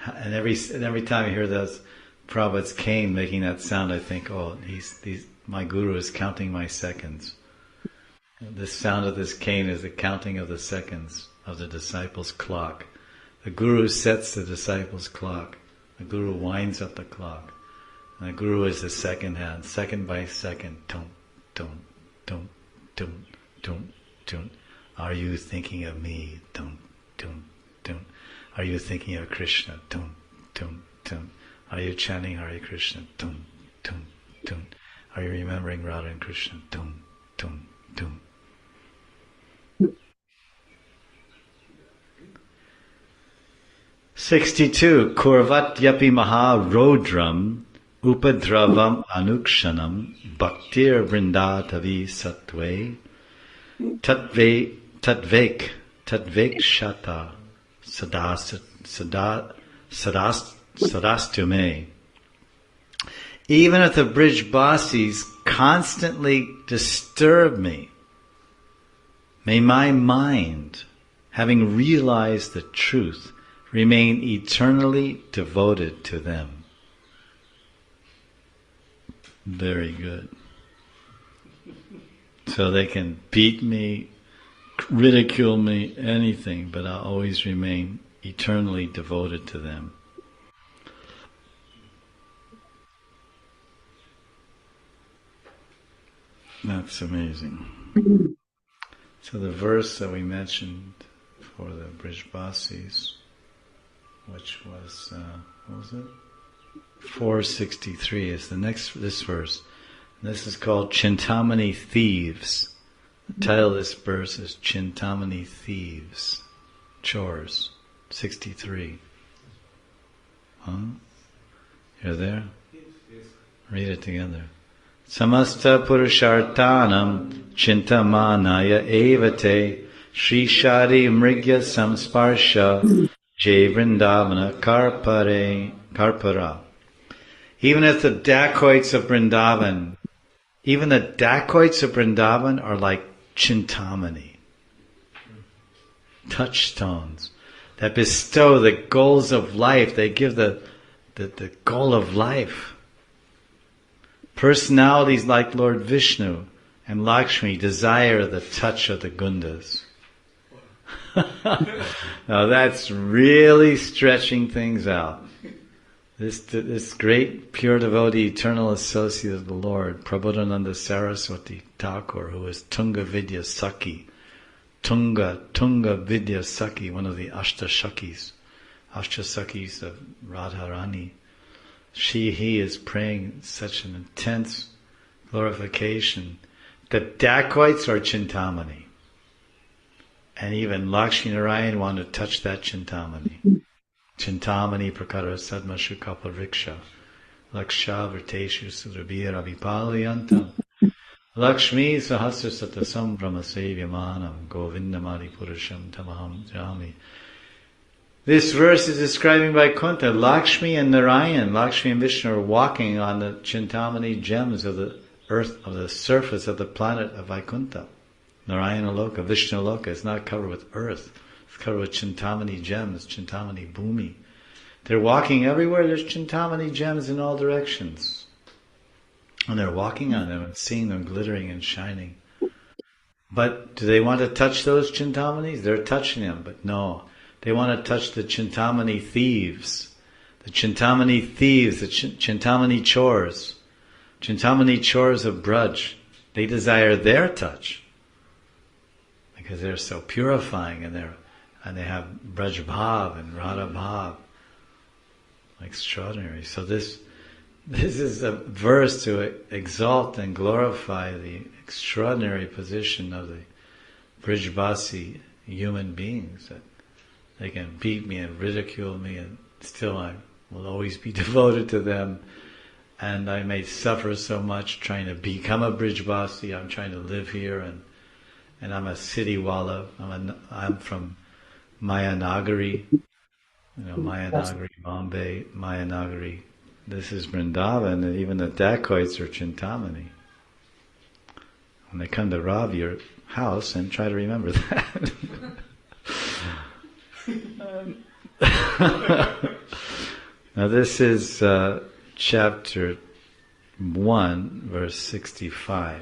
And every time I hear those Prabhupada's cane making that sound, I think, oh, my guru is counting my seconds. The sound of this cane is the counting of the seconds of the disciple's clock. The guru sets the disciple's clock. The guru winds up the clock. And the guru is the second hand, second by second. Dum, dum, dum, dum, dum, dum. Are you thinking of me? Dum, dum, dum. Are you thinking of Krishna? Dum, dum, dum. Are you chanting Hare Krishna? Dum, dum, dum. Are you remembering Radha and Krishna? Dum, dum, dum. 62. Kurvatyapi maha rodram upadravam anukshanam bhaktir vrindatavi satve tatvek shata sadastume. Even if the Brijbasis constantly disturb me, may my mind, having realized the truth, remain eternally devoted to them. Very good. So they can beat me, ridicule me, anything, but I'll always remain eternally devoted to them. That's amazing. So the verse that we mentioned for the Brijbasis, which was, what was it? 463 is this verse. And this is called Chintamani Thieves. The title of this verse is Chintamani Thieves. Chores. 63. Huh? You're there? Read it together. Samasta Purushartanam Chintamanaya Evate Shri Shari Mrigya Samsparsha Jai Vrindavana Karpara. Even if the dacoits of Vrindavan, are like Chintamani, touchstones that bestow the goals of life. They give the goal of life. Personalities like Lord Vishnu and Lakshmi desire the touch of the Gundas. Now that's really stretching things out. This great pure devotee, eternal associate of the Lord, Prabodhananda Saraswati Thakur, who is Tunga Vidya Sakhi, Tunga Vidya Sakhi, one of the Ashtasakis of Radharani. He is praying such an intense glorification that dacoits are Chintamani. And even Lakshmi Narayan want to touch that Chintamani. Chintamani prakara sadma shukapa riksha laksha vrteshu sudrabhira vipalyantam Lakshmi sahasra satasam brahmasevyamanam govindamadi purusham tamaham jami. This verse is describing Vaikuntha. Lakshmi and Narayan, Lakshmi and Vishnu are walking on the Chintamani gems of the earth, of the surface of the planet of Vaikuntha. Narayana Loka, Vishnu Loka is not covered with earth. It's covered with Chintamani gems, Chintamani Bhumi. They're walking everywhere, there's Chintamani gems in all directions. And they're walking on them and seeing them glittering and shining. But do they want to touch those Chintamanis? They're touching them, but no. They want to touch the Chintamani thieves. The Chintamani thieves, the Chintamani chores. Chintamani chores of Braj. They desire their touch. Because they're so purifying and they have Braj Bhav and Radha Bhav. Extraordinary. So this is a verse to exalt and glorify the extraordinary position of the Brijvasi human beings, that they can beat me and ridicule me and still I will always be devoted to them, and I may suffer so much trying to become a Brijvasi. I'm trying to live here and I'm a city walla. I'm from Mayanagari, Mayanagari, Bombay, Mayanagari. This is Vrindavan, and even the dacoits are Chintamani. When they come to rob your house, and try to remember that. Now this is chapter 1, verse 65.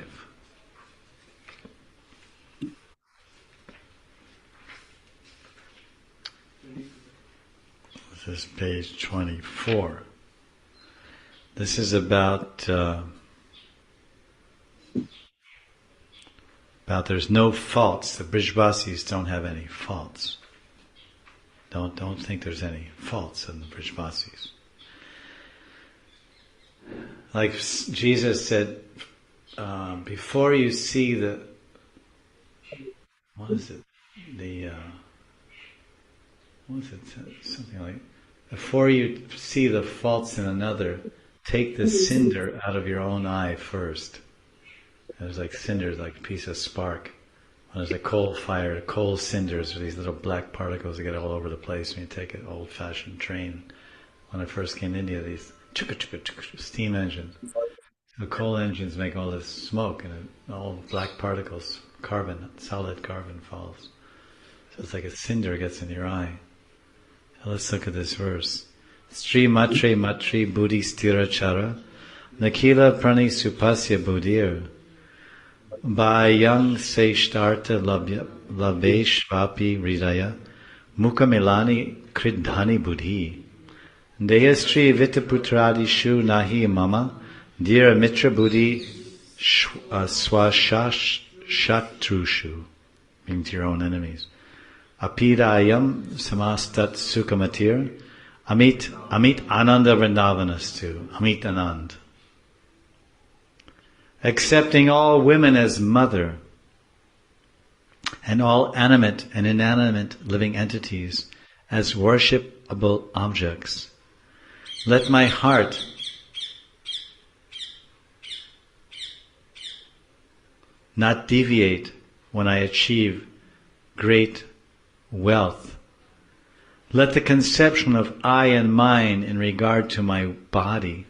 This is page 24. This is about there's no faults. The Brijvasis don't have any faults. Don't think there's any faults in the Brijvasis. Like Jesus said, before you see something like, before you see the faults in another, take the cinder out of your own eye first. There's like cinders, like a piece of spark. When there's a coal fire, coal cinders are these little black particles that get all over the place when you take an old-fashioned train. When I first came to India, these steam engines. The coal engines make all this smoke and all black particles, carbon, solid carbon falls. So it's like a cinder gets in your eye. So let's look at this verse. Sri matre matri buddhi stira chara nakila prani supasya buddhir Bhayang seshtarta labesh vapi hridaya mukamilani kridhani buddhi deyastri vitaputradi nahi mama dhira mitra buddhi swashatrushu, meaning to your own enemies. Apidayam samastat sukamatir amit ananda vrindavanastu, amit anand. Accepting all women as mother, and all animate and inanimate living entities as worshipable objects. Let my heart not deviate when I achieve great wealth. Let the conception of I and mine in regard to my body,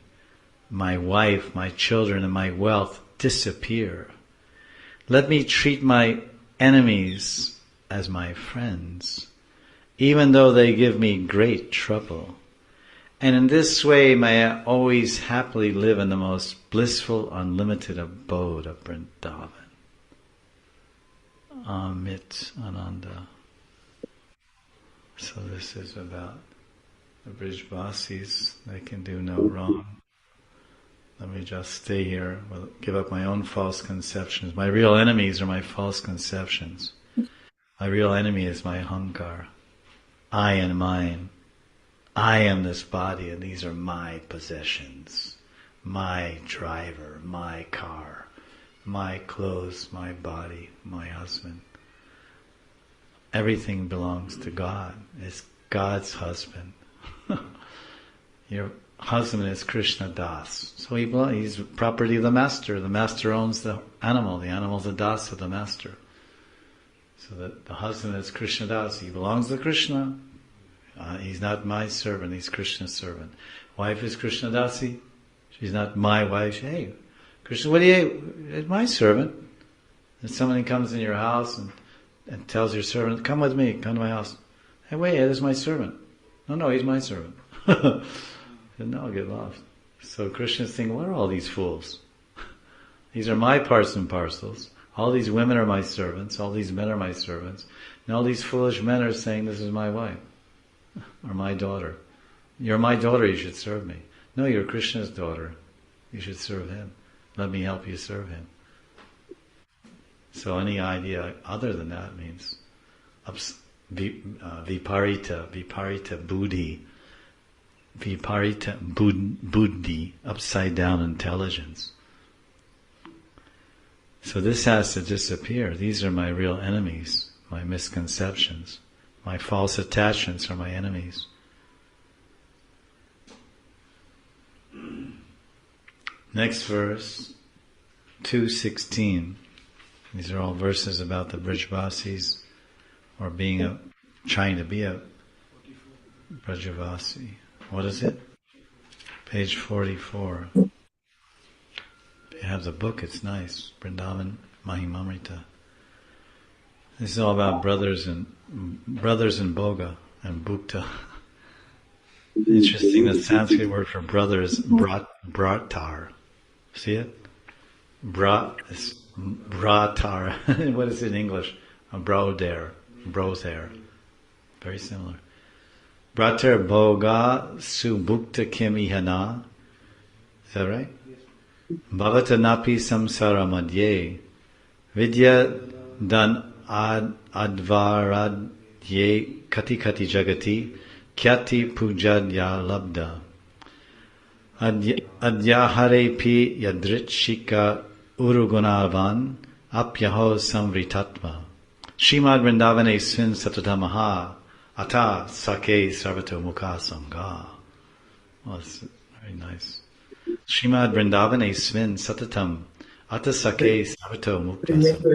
my wife, my children, and my wealth disappear. Let me treat my enemies as my friends, even though they give me great trouble. And in this way may I always happily live in the most blissful, unlimited abode of Vrindavan. Amit Ananda. So this is about the Brijvasis. They can do no wrong. Let me just stay here, give up my own false conceptions. My real enemies are my false conceptions. My real enemy is my ahankar. I and mine. I am this body and these are my possessions. My driver, my car, my clothes, my body, my husband. Everything belongs to God. It's God's husband. Your husband is Krishna Das. So he's property of the master. The master owns the animal. The animal is the das of the master. So that the husband is Krishna Das. He belongs to Krishna. He's not my servant. He's Krishna's servant. Wife is Krishna Dasi. She's not my wife. Hey, Krishna, what do you? It's my servant. If somebody comes in your house and tells your servant, "Come with me. Come to my house." Hey, wait, this is my servant. No, he's my servant. No, I'll get lost. So Krishna's thinking, what are all these fools? These are my parts and parcels. All these women are my servants. All these men are my servants. And all these foolish men are saying, this is my wife. Or my daughter. You're my daughter, you should serve me. No, you're Krishna's daughter. You should serve him. Let me help you serve him. So any idea other than that means viparita buddhi. Viparita buddhi, upside down intelligence. So this has to disappear. These are my real enemies, my misconceptions. My false attachments are my enemies. Next verse, 2:16. These are all verses about the Brijvasis, or trying to be a Brajavasi. What is it? Page 44. If you have the book, it's nice. Vrindavan Mahimamrita. This is all about brothers and boga and bhukta. Interesting, the Sanskrit word for brother is bratar. See it? Brat is bratar. What is it in English? A brother. Very similar. Bratar boga su bhukta kim ihana. Is that right? Bhavata napi samsara madhye vidya dan advaradye kati kati jagati kyati pujadya labda adyahare pi yadritshika urugunavan apyaho samvritatva Srimad Vrindavane Svin Satadamaha Ata Sake Sarvato Mukha Sangha. Well, it's very nice. Srimad Vrindavane Svin Satatam Ata Sake Sarvato Mukha Sangha.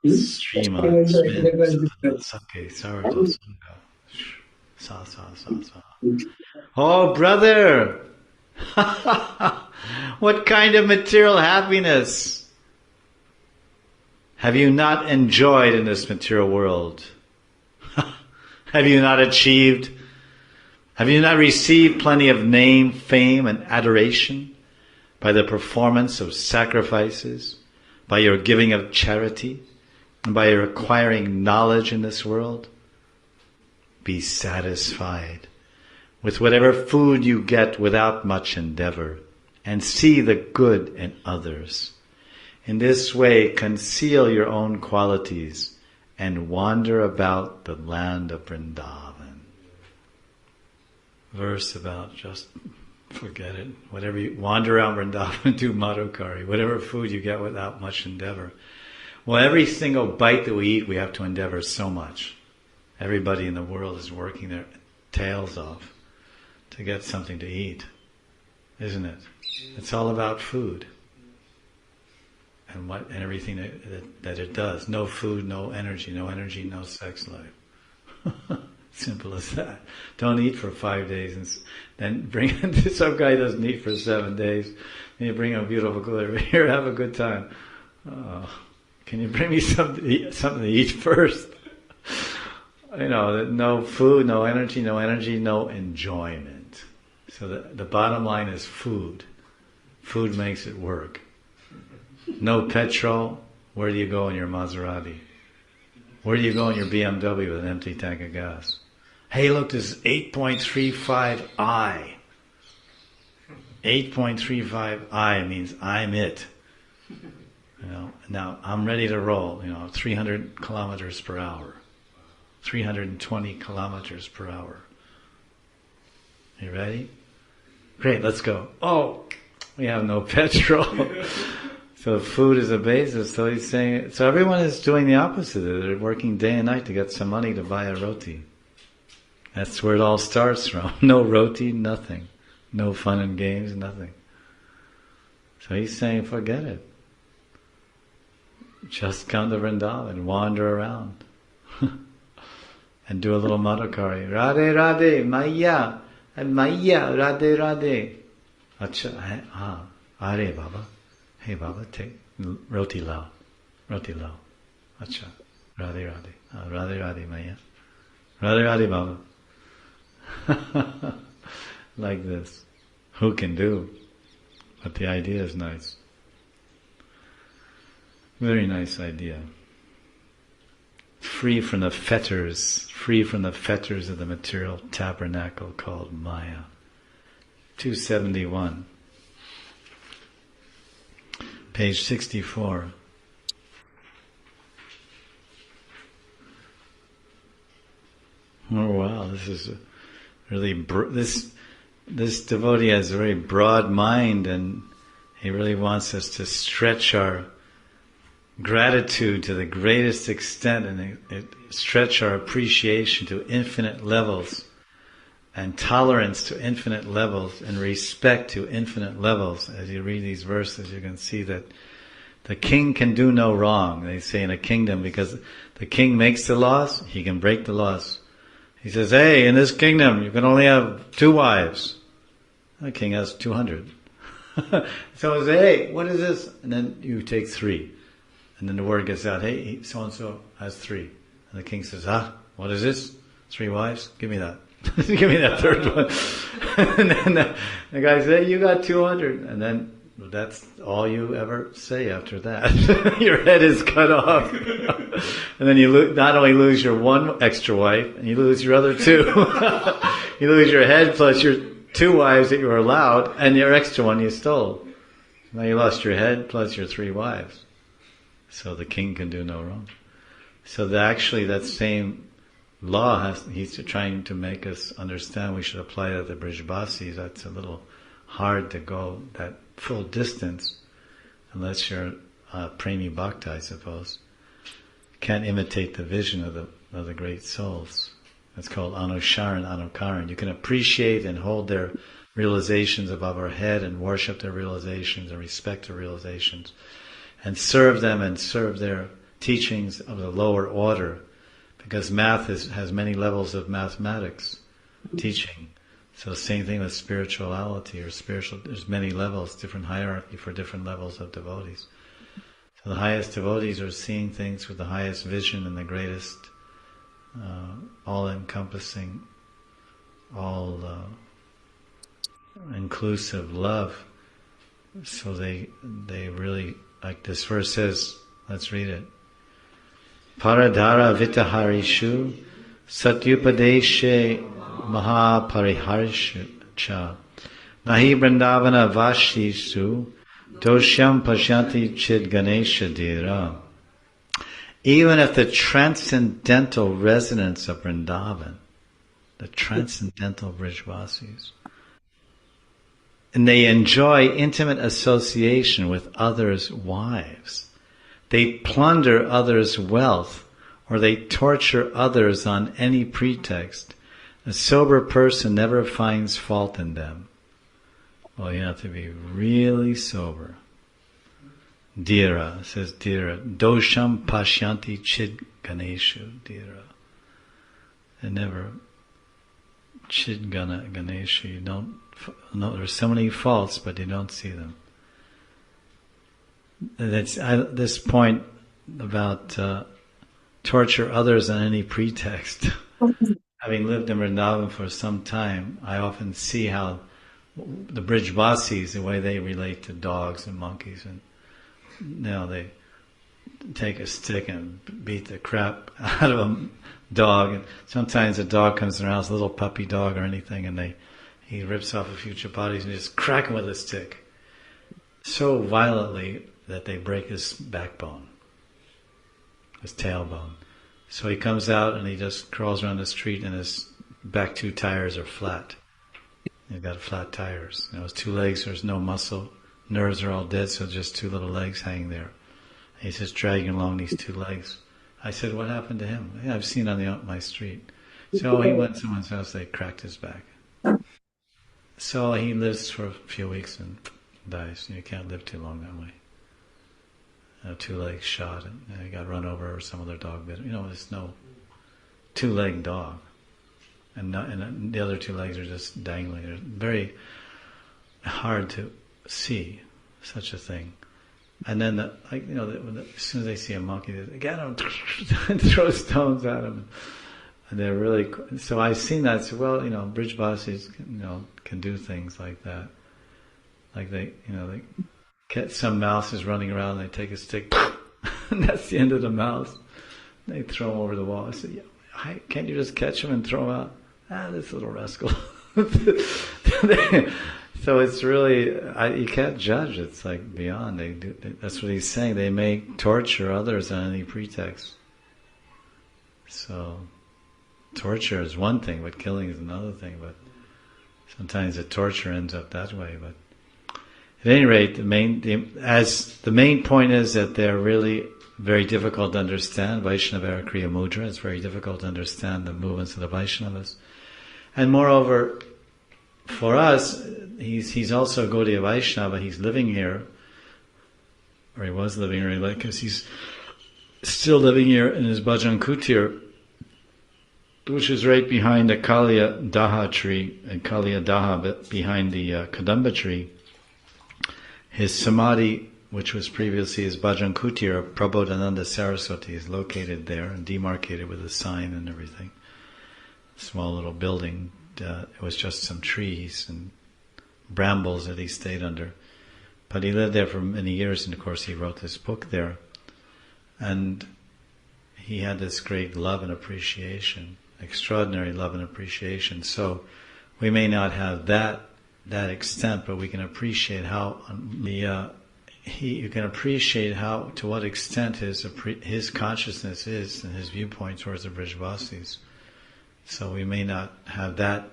Srimad Svin Sake Sarvato Sangha. Sa. Oh, brother! What kind of material happiness have you not enjoyed in this material world? Have you not achieved? Have you not received plenty of name, fame, and adoration by the performance of sacrifices, by your giving of charity, and by your acquiring knowledge in this world? Be satisfied with whatever food you get without much endeavor, and see the good in others. In this way, conceal your own qualities and wander about the land of Vrindavan. Verse about just forget it. Whatever you wander around Vrindavan, do Madhukari. Whatever food you get without much endeavor. Well, every single bite that we eat, we have to endeavor so much. Everybody in the world is working their tails off to get something to eat, isn't it? It's all about food. And everything that it does. No food, no energy, no sex life. Simple as that. Don't eat for 5 days and then bring some guy doesn't eat for 7 days. And you bring him a beautiful girl here, have a good time. Can you bring me something to eat first? No food, no energy, no enjoyment. So the bottom line is food. Food makes it work. No petrol, where do you go in your Maserati? Where do you go in your BMW with an empty tank of gas? Hey, look, this is 8.35i. 8.35i means I'm it. Now I'm ready to roll, 300 kilometers per hour. 320 kilometers per hour. You ready? Great, let's go. Oh, we have no petrol. So food is a basis. So he's saying, so everyone is doing the opposite. They're working day and night to get some money to buy a roti. That's where it all starts from. No roti, nothing. No fun and games, nothing. So he's saying, forget it. Just come to Vrindavan, wander around. And do a little madhukari. Radhe Radhe, Maya, Maya, Radhe Radhe. Acha, Are Baba. Hey Baba, take roti lao. Roti lao. Acha, Radhe Radhe. Radhe Radhe, Maya. Radhe Radhe, Baba. Like this. Who can do? But the idea is nice. Very nice idea. Free from the fetters of the material tabernacle called Maya. 271. Page 64. Oh wow, this is really this devotee has a very broad mind, and he really wants us to stretch our gratitude to the greatest extent and stretch our appreciation to infinite levels, and tolerance to infinite levels, and respect to infinite levels. As you read these verses, you can see that the king can do no wrong. They say in a kingdom, because the king makes the laws, he can break the laws. He says, hey, in this kingdom you can only have 2 wives. The king has 200. So he says, hey, what is this? And then you take 3. And then the word gets out, hey, so-and-so has 3. And the king says, what is this? 3 wives? Give me that. Give me that 3rd one. And then the guy says, hey, you got 200. And then that's all you ever say after that. Your head is cut off. And then you not only lose your 1 extra wife, and you lose your other 2. You lose your head plus your 2 wives that you were allowed, and your extra one you stole. Now you lost your head plus your 3 wives. So the king can do no wrong. So actually that same law he's trying to make us understand we should apply that to Brijbasis. That's a little hard to go that full distance unless you're Premi Bhakta, I suppose. Can't imitate the vision of the great souls. It's called Anusharan, Anukaran. You can appreciate and hold their realizations above our head and worship their realizations and respect their realizations and serve them and serve their teachings of the lower order, because math has many levels of mathematics teaching. So same thing with spirituality or spiritual, there's many levels, different hierarchy for different levels of devotees. So the highest devotees are seeing things with the highest vision and the greatest all-encompassing, all-inclusive love. So they really, like this verse says, let's read it. Paradhara vitaharishu satyupadeshe mahapariharishu cha nahi vrindavana vashishu doshyam pashanti chid ganesha dhira. Even if the transcendental residents of Vrindavan, the transcendental Brijvasis, and they enjoy intimate association with others' wives, they plunder others' wealth, or they torture others on any pretext, a sober person never finds fault in them. Well, you have to be really sober. Dhira, says Dhira, dosham pashyanti chid ganeshu, Dhira. They never, chid ganeshu, you don't, no, there's so many faults, but you don't see them. This point about torture others on any pretext. Having lived in Vrindavan for some time, I often see how the Brijvasis, the way they relate to dogs and monkeys, and now they take a stick and beat the crap out of a dog, and sometimes a dog comes around, it's a little puppy dog or anything, and he rips off a few chapatis and just crack him with a stick so violently that they break his backbone, his tailbone. So he comes out and he just crawls around the street and his back two tires are flat. He's got flat tires. His two legs, there's no muscle. Nerves are all dead, so just two little legs hanging there. And he's just dragging along these two legs. I said, what happened to him? Yeah, I've seen on my street. So he went to someone's house, they cracked his back. So he lives for a few weeks and dies. You can't live too long that way. Two legs shot, and he got run over, or some other dog bit. There's no two-legged dog. And the other two legs are just dangling. They're very hard to see such a thing. And then, as soon as they see a monkey, they get him and throw stones at him. And they're really. So I've seen that. So Brijvasis, can do things like that. Like they catch some mouse is running around. And they take a stick, and that's the end of the mouse. They throw him over the wall. I said, yeah, can't you just catch him and throw him out? This little rascal. So it's really, you can't judge. It's like beyond. That's what he's saying. They may torture others on any pretext. So torture is one thing, but killing is another thing. But sometimes the torture ends up that way. But at any rate, the main point is that they're really very difficult to understand. Vaishnava Kriya Mudra. It's very difficult to understand the movements of the Vaishnavas. And moreover, for us, he's also a Gaudiya Vaishnava. He's living here, or he was living here, because he's still living here in his Bhajan Kutir, which is right behind the Kaliya Daha tree, and Kaliya Daha behind the Kadamba tree. His Samadhi, which was previously his Bhajan Kutir of Prabodhananda Saraswati, is located there and demarcated with a sign and everything. Small little building. It was just some trees and brambles that he stayed under. But he lived there for many years, and of course he wrote this book there. And he had this great love and appreciation, extraordinary love and appreciation. So we may not have that extent, but we can appreciate how you can appreciate how, to what extent his consciousness is and his viewpoint towards the Brijvasis. So we may not have that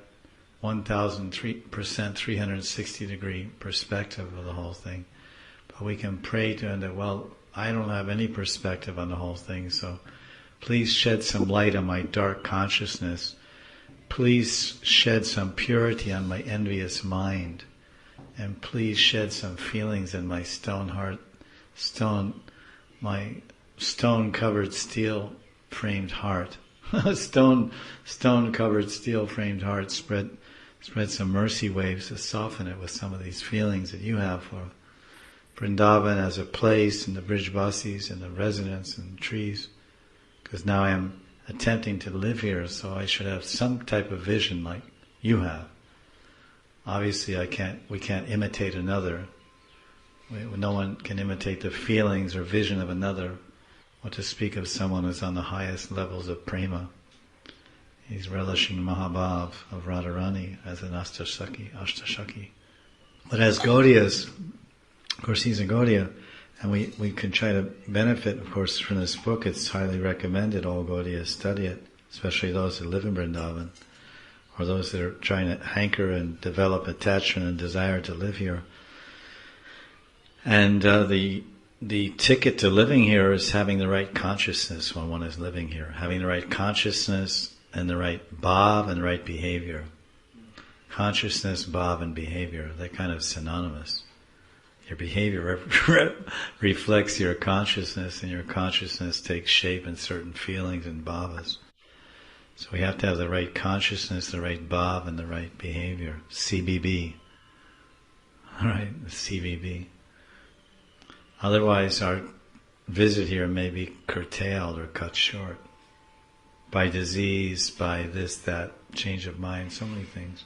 1,000% 360-degree perspective of the whole thing, but we can pray to him that, well, I don't have any perspective on the whole thing, so please shed some light on my dark consciousness. Please shed some purity on my envious mind, and please shed some feelings in my my stone-covered steel-framed heart. Stone-covered steel-framed heart, spread some mercy waves to soften it with some of these feelings that you have for Vrindavan as a place, and the Brijvasis and the residents and the trees. Because now I am attempting to live here, so I should have some type of vision like you have. Obviously, we can't imitate another. No one can imitate the feelings or vision of another. What to speak of someone who's on the highest levels of prema. He's relishing Mahabhav of Radharani as an Ashtashaki. But as Gaudiyas, of course he's a Gaudiya, and we can try to benefit, of course, from this book. It's highly recommended. All Gaudiyas study it, especially those that live in Vrindavan, or those that are trying to hanker and develop attachment and desire to live here. And the ticket to living here is having the right consciousness when one is living here. Having the right consciousness and the right bhav and the right behavior. Consciousness, bhav, and behavior, they're kind of synonymous. Your behavior reflects your consciousness, and your consciousness takes shape in certain feelings and bhavas. So we have to have the right consciousness, the right bhav, and the right behavior. CBB. All right, the CBB. Otherwise, our visit here may be curtailed or cut short by disease, by this, that, change of mind, so many things.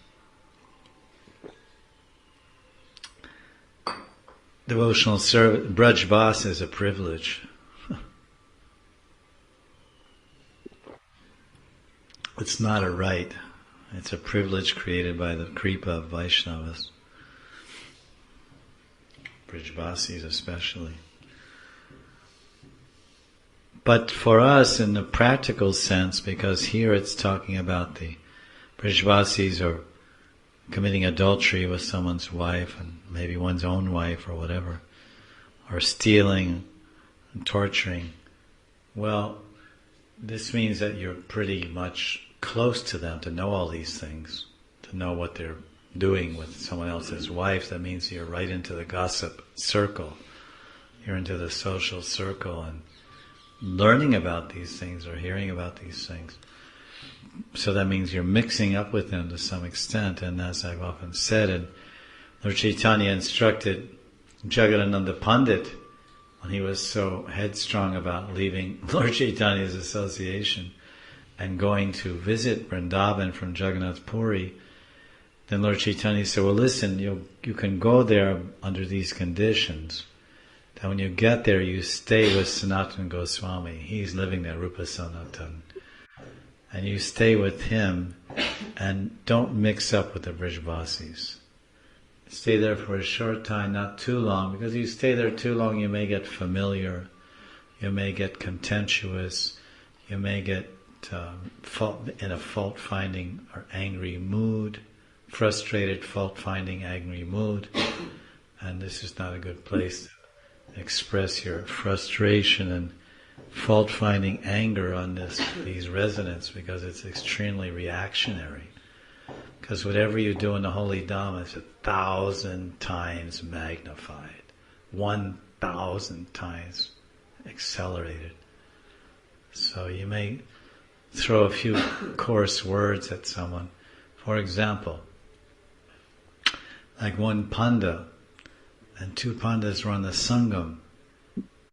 Devotional service, Braj Bas is a privilege. It's not a right. It's a privilege created by the Kripa of Vaishnavas. Brijbasis especially. But for us, in the practical sense, because here it's talking about the Brijbasis are committing adultery with someone's wife, and maybe one's own wife or whatever, or stealing and torturing. Well, this means that you're pretty much close to them to know all these things, to know what they're doing with someone else's wife. That means you're right into the gossip circle. You're into the social circle and learning about these things or hearing about these things. So that means you're mixing up with them to some extent. And as I've often said, and Lord Chaitanya instructed Jagadananda Pandit when he was so headstrong about leaving Lord Chaitanya's association and going to visit Vrindavan from Jagannath Puri. Then Lord Chaitanya said, well, listen, you can go there under these conditions. That when you get there, you stay with Sanatana Goswami. He's living there, Rupa Sanatana. And you stay with him and don't mix up with the Brijbasis. Stay there for a short time, not too long, because you stay there too long, you may get familiar, you may get contemptuous, you may get in a fault-finding or angry mood, frustrated, fault-finding, angry mood, and this is not a good place to express your frustration and fault-finding anger on these residents, because it's extremely reactionary. Because whatever you do in the holy Dhamma is 1,000 times magnified, 1,000 times accelerated. So you may throw a few coarse words at someone. For example, like one panda and two pandas were on the Sangam,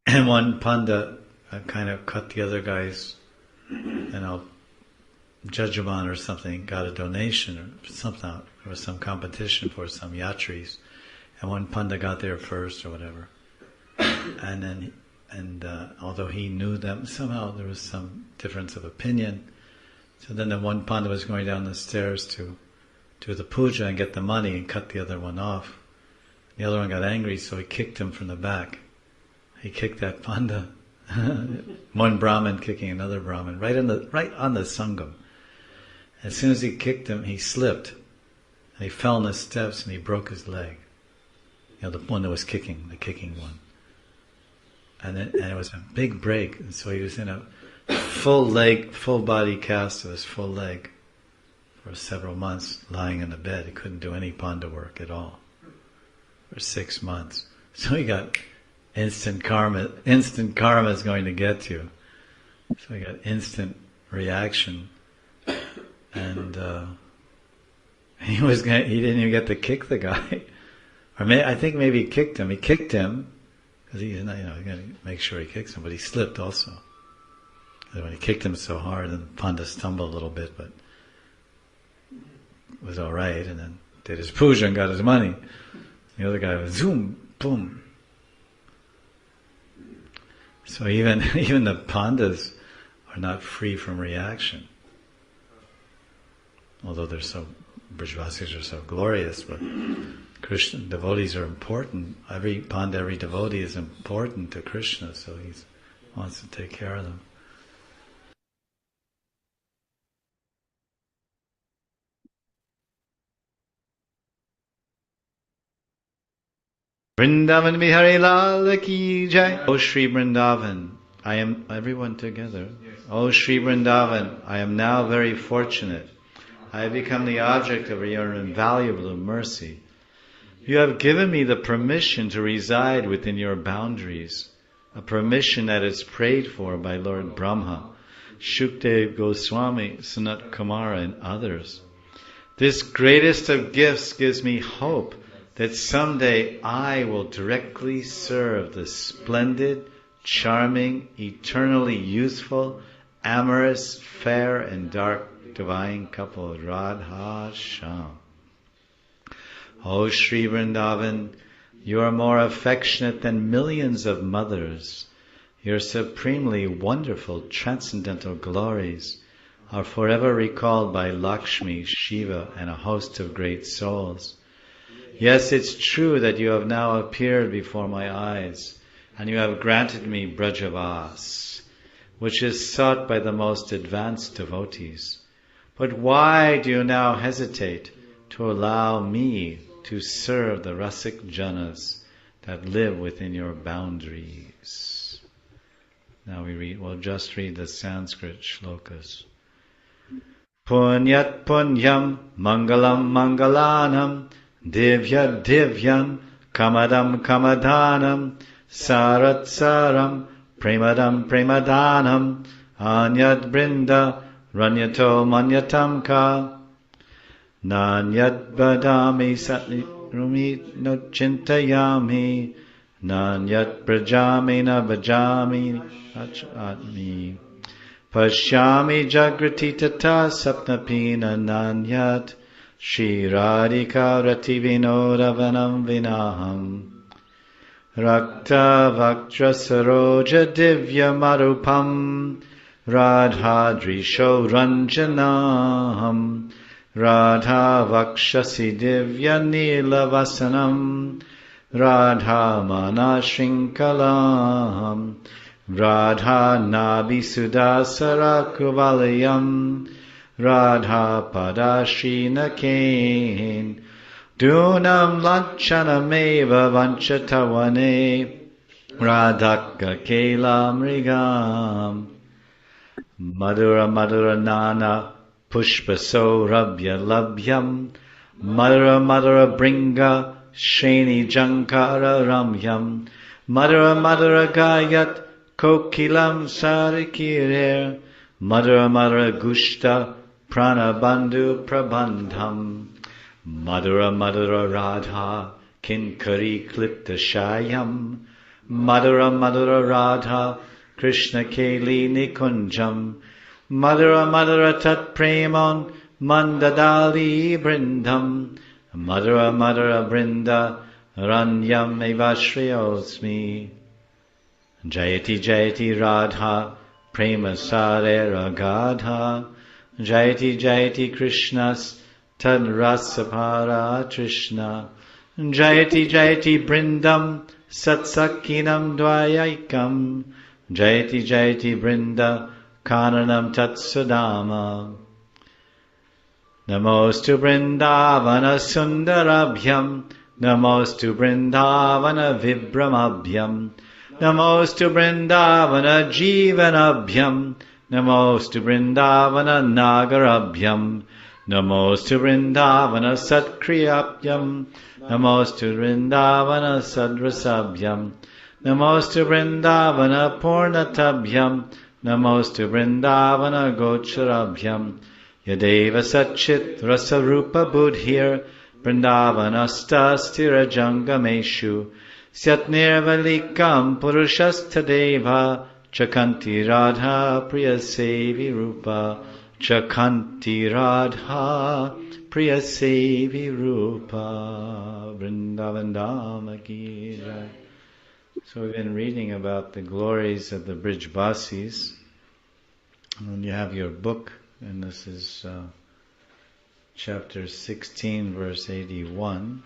and one panda kind of cut the other guy's, judgment or something, got a donation or something, or some competition for some yatris, and one panda got there first or whatever. And although he knew them, somehow there was some difference of opinion. So then the one panda was going down the stairs to do the puja and get the money and cut the other one off. The other one got angry, so he kicked him from the back. He kicked that panda. One Brahmin kicking another Brahmin, right on the Sangam. As soon as he kicked him, he slipped. And he fell on the steps and he broke his leg. The one that was kicking, the kicking one. And it was a big break, and so he was in a full body cast of his full leg for several months, lying in the bed. He couldn't do any panda work at all for 6 months. So he got instant karma. Instant karma is going to get you. So he got instant reaction, and he didn't even get to kick the guy, or I think maybe he kicked him. He kicked him. Because he's got to make sure he kicks him, but he slipped also. And when he kicked him so hard, then the panda stumbled a little bit, but it was all right. And then did his puja and got his money. The other guy was zoom, boom. So even the pandas are not free from reaction, although Brijvasis are so glorious, but Krishna devotees are important. Every panda, every devotee is important to Krishna, so he wants to take care of them. Vrindavan Bihari Lal Ki Jai. O Shri Vrindavan, I am, everyone together. O Shri Vrindavan, I am now very fortunate. I have become the object of your invaluable mercy. You have given me the permission to reside within your boundaries, a permission that is prayed for by Lord Brahma, Shukdev Goswami, Sanat Kumara, and others. This greatest of gifts gives me hope that someday I will directly serve the splendid, charming, eternally youthful, amorous, fair, and dark divine couple Radha Shyam. O Shri Vrindavan, You are more affectionate than millions of mothers. Your supremely wonderful transcendental glories are forever recalled by Lakshmi, Shiva, and a host of great souls. Yes, it's true that you have now appeared before my eyes, and you have granted me Brajavas, which is sought by the most advanced devotees. But why do you now hesitate to allow me to serve the Rasik Janas that live within your boundaries? Now we'll just read the Sanskrit shlokas. Punyat punyam mangalam mangalanam divya divyam kamadam kamadanam sarat saram premadam premadanam anyad brinda ranyato manyatam ka nanyad badami satrumi no chintayami nanyat brajami na bhajami atmi pashyami jagrati tata sapnapina nanyat Shri Radhika Rati Vinodavanam Vinaham Rakta Vaktra Saroja Divya Marupam Radhadrisho Ranjanaham Radha Vakshasi Divya Nilavasanam Radha Mana Shrinkalam Radha Nabi Sudasara Kuvalayam Radha Padashri Nakain Dunam Lanchanameva Vanchatavane Radhaka Kela Mrigam Madhura Madhura Nana Pushpaso Rabya Labhyam Madhura Madhura Bringa Shreni Jankara Ramyam Madhura Madhura Gayat Kokilam Sarikirer Madhura Madhura Gushta Pranabandhu Prabandham Madhura Madhura Radha Kinkari Klipta Shayam Madhura Madhura Radha Krishna Keli Nikunjam Madhura Madhura Tat Premon Mandadali Brindam Madhura Madhura Brinda Ranyam Evashriyosmi Jayati Jayati Radha Prema Sare Ragadha Jayati Jayati Krishnas Tad Rasapara Trishna Jayati Jayati Brindam Satsakinam Dvayaikam Jayati Jayati Brinda Kananam Tatsudama Namostu Brindavana Sundarabhyam Namostu Brindavana Vibramabhyam Namostu Brindavana Jivanabhyam Namostu Brindavana Nagarabhyam Namostu Brindavana Satkriyapyam Namostu Brindavana Sadrasabhyam Namostu Brindavana Purnatabhyam Namostu Brindavana Gocharabhyam Yadeva Satchit Rasarupa Buddhir Brindavanasta Stirajangameshu Syatnirvalikam Purushastadeva Chakanti Radha Priya Sevi Rupa Chakanti Radha Priya Sevi Rupa Vrindavan Dhama Ki Jai. So we've been reading about the glories of the Brijbasis. And you have your book, and this is chapter 16, verse 81.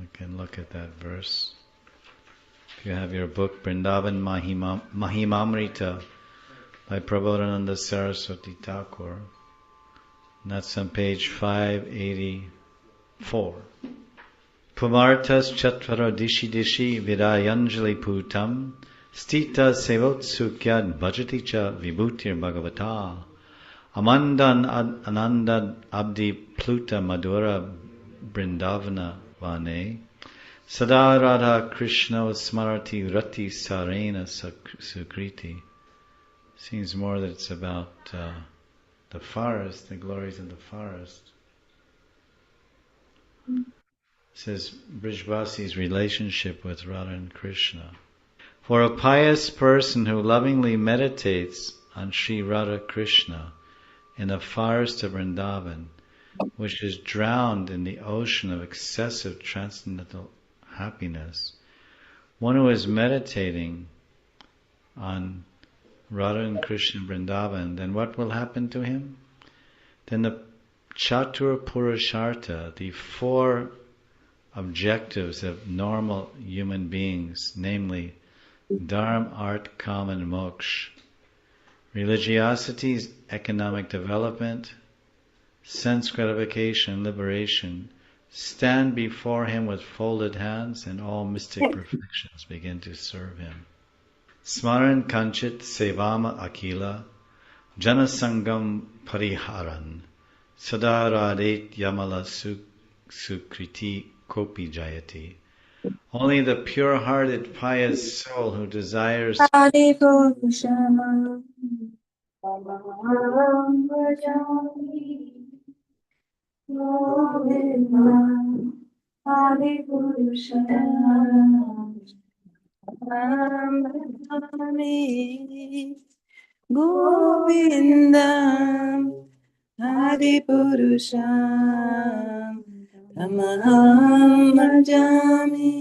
We can look at that verse. If you have your book, Vrindavan Mahimamrita by Prabodhananda Saraswati Thakur. And that's on page 584. Pumartas Chatvara Dishi Dishi Vidayanjali Putam Stita Sevotsukyad Bhajaticha Vibhutir Bhagavata Amandan Ananda Abdi Pluta Madhura Brindavana Vane Sada Radha Krishna Smarati Rati Sarena Sukriti. Seems more that it's about the forest, the glories of the forest. It says Brijbasi's relationship with Radha and Krishna. For a pious person who lovingly meditates on Sri Radha Krishna in the forest of Vrindavan, which is drowned in the ocean of excessive transcendental happiness. One who is meditating on Radha and Krishna Vrindavan, then what will happen to him? Then the Chatur Purushartha, the four objectives of normal human beings, namely Dharma, Art, Kama, and Moksha, religiosity, economic development, sense gratification, liberation, stand before him with folded hands, and all mystic perfections begin to serve him. Smaran Kanchit Sevama Akila Janasangam Pariharan Sadaradet Yamala Sukriti Kopi Jayati. Only the pure-hearted, pious soul who desires Govindam Adipurusham Tamaham Bhajami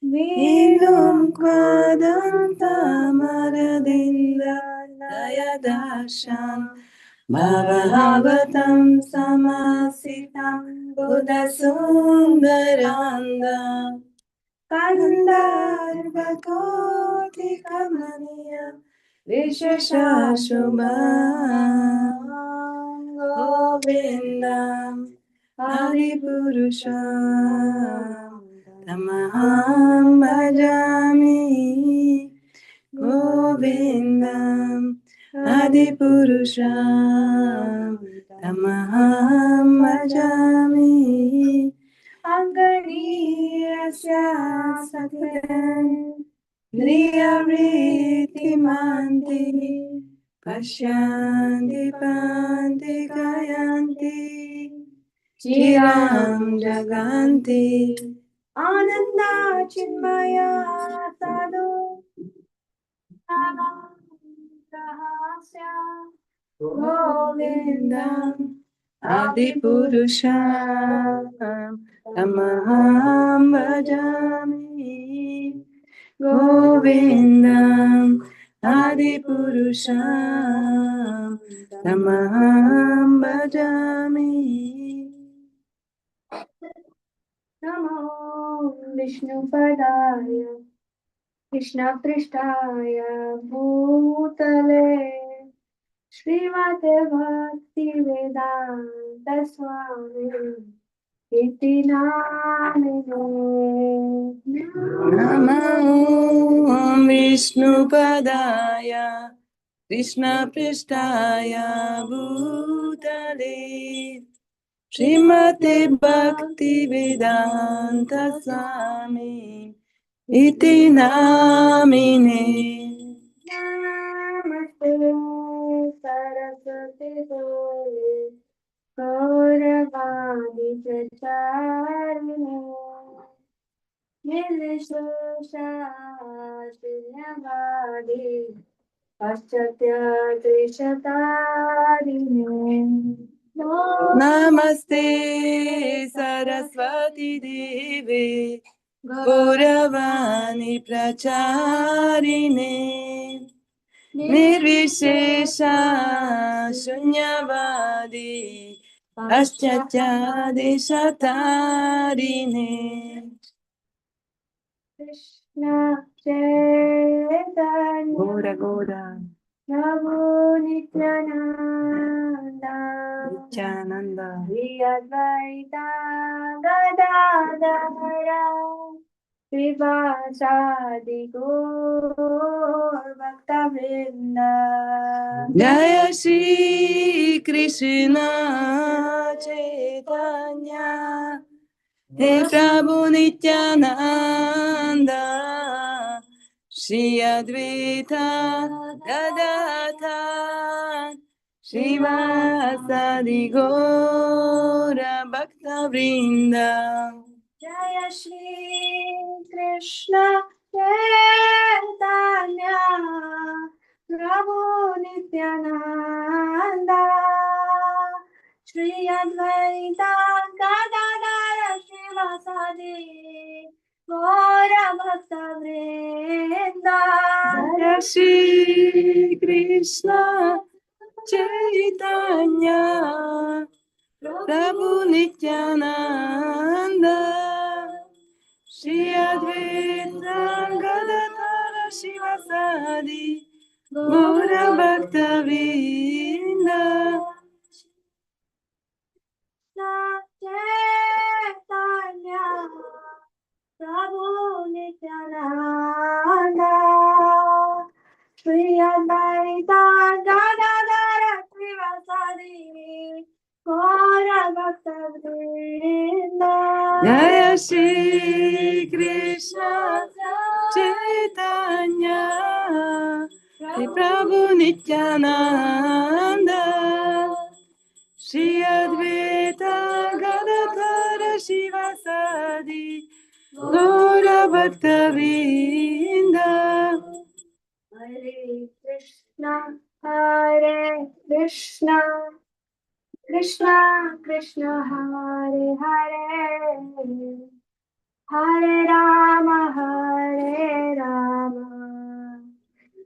Vinum Kwadam Tamaradinda Dayadasham Bhavavatam Samasitam Buddhasundarandam Kandarbhakoti Kamaniya Vishashashubham Govindam Adipurusham Tamaham Bhajami Govindam Adipurusham Tamaham Bhajami Anganiyasya Satyam Niyaritimanti Pashyanti Panti Gayanti Chiram Jaganti Ananda Chinmaya Sadhu Rahasya Govindam Adipurusham Tamaham Bhajami Govindam Adipurusham Tamaham Bhajami. Namo Vishnu Padaya Krishna Prishtaya Bhutale Srimate Bhakti Vedanta Swami Iti Namine Namo Vishnu Padaya Krishna Prishtaya Bhutale Srimate Bhakti Vedanta Swami Iti Namine Namaste Saraswati Devi Gauravani Pracharine Nilishosha Shinyavadi Paschatya Trishatarine Namaste Saraswati Devi Gauravani Pracharine Nirvishesha Shunyavadi Paschatya Deshatarine Krishna Chaitanya Gora Gora Prabhu Nityananda Nityananda Shri Advaita Gadadara Srivasadi Gaur Bhakta Vrinda Jaya Shri Krishna Chaitanya He Prabhu Nityananda Shri Advaita Gadadhar Srivasadi Gaura Bhakta Vrinda Jaya Shri Krishna Chaitanya Prabhu Nityananda Shri Advaita Gadadara Shivasadi Gaura Bhakta Vrinda. Jaya Shri Krishna Chaitanya Prabhu Nityananda Shri Advaita Gadadara Shivasadi Gaura Bhakta Vrinda. Chaitanya Prabhu Nityananda Shri Advaita Gadadara Shivasadi Gaura Bhakta Vrinda. Jaya Shri Krishna Chaitanya Prabhu Nityananda Shri Advaita Gadadara Shivasadi Gaura Bhakta Vrinda. Hare Krishna Krishna Krishna Hare Hare Hare Rama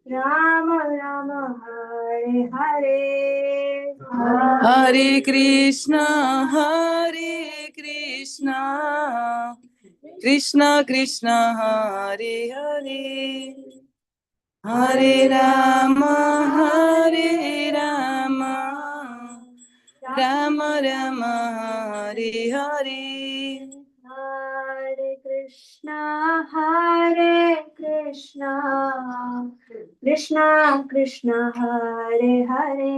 Rama Rama Hare Hare. Hare Krishna Krishna Krishna Hare Hare Hare Rama Rama Rama Hare Hare. Hare Krishna Krishna Krishna Hare Hare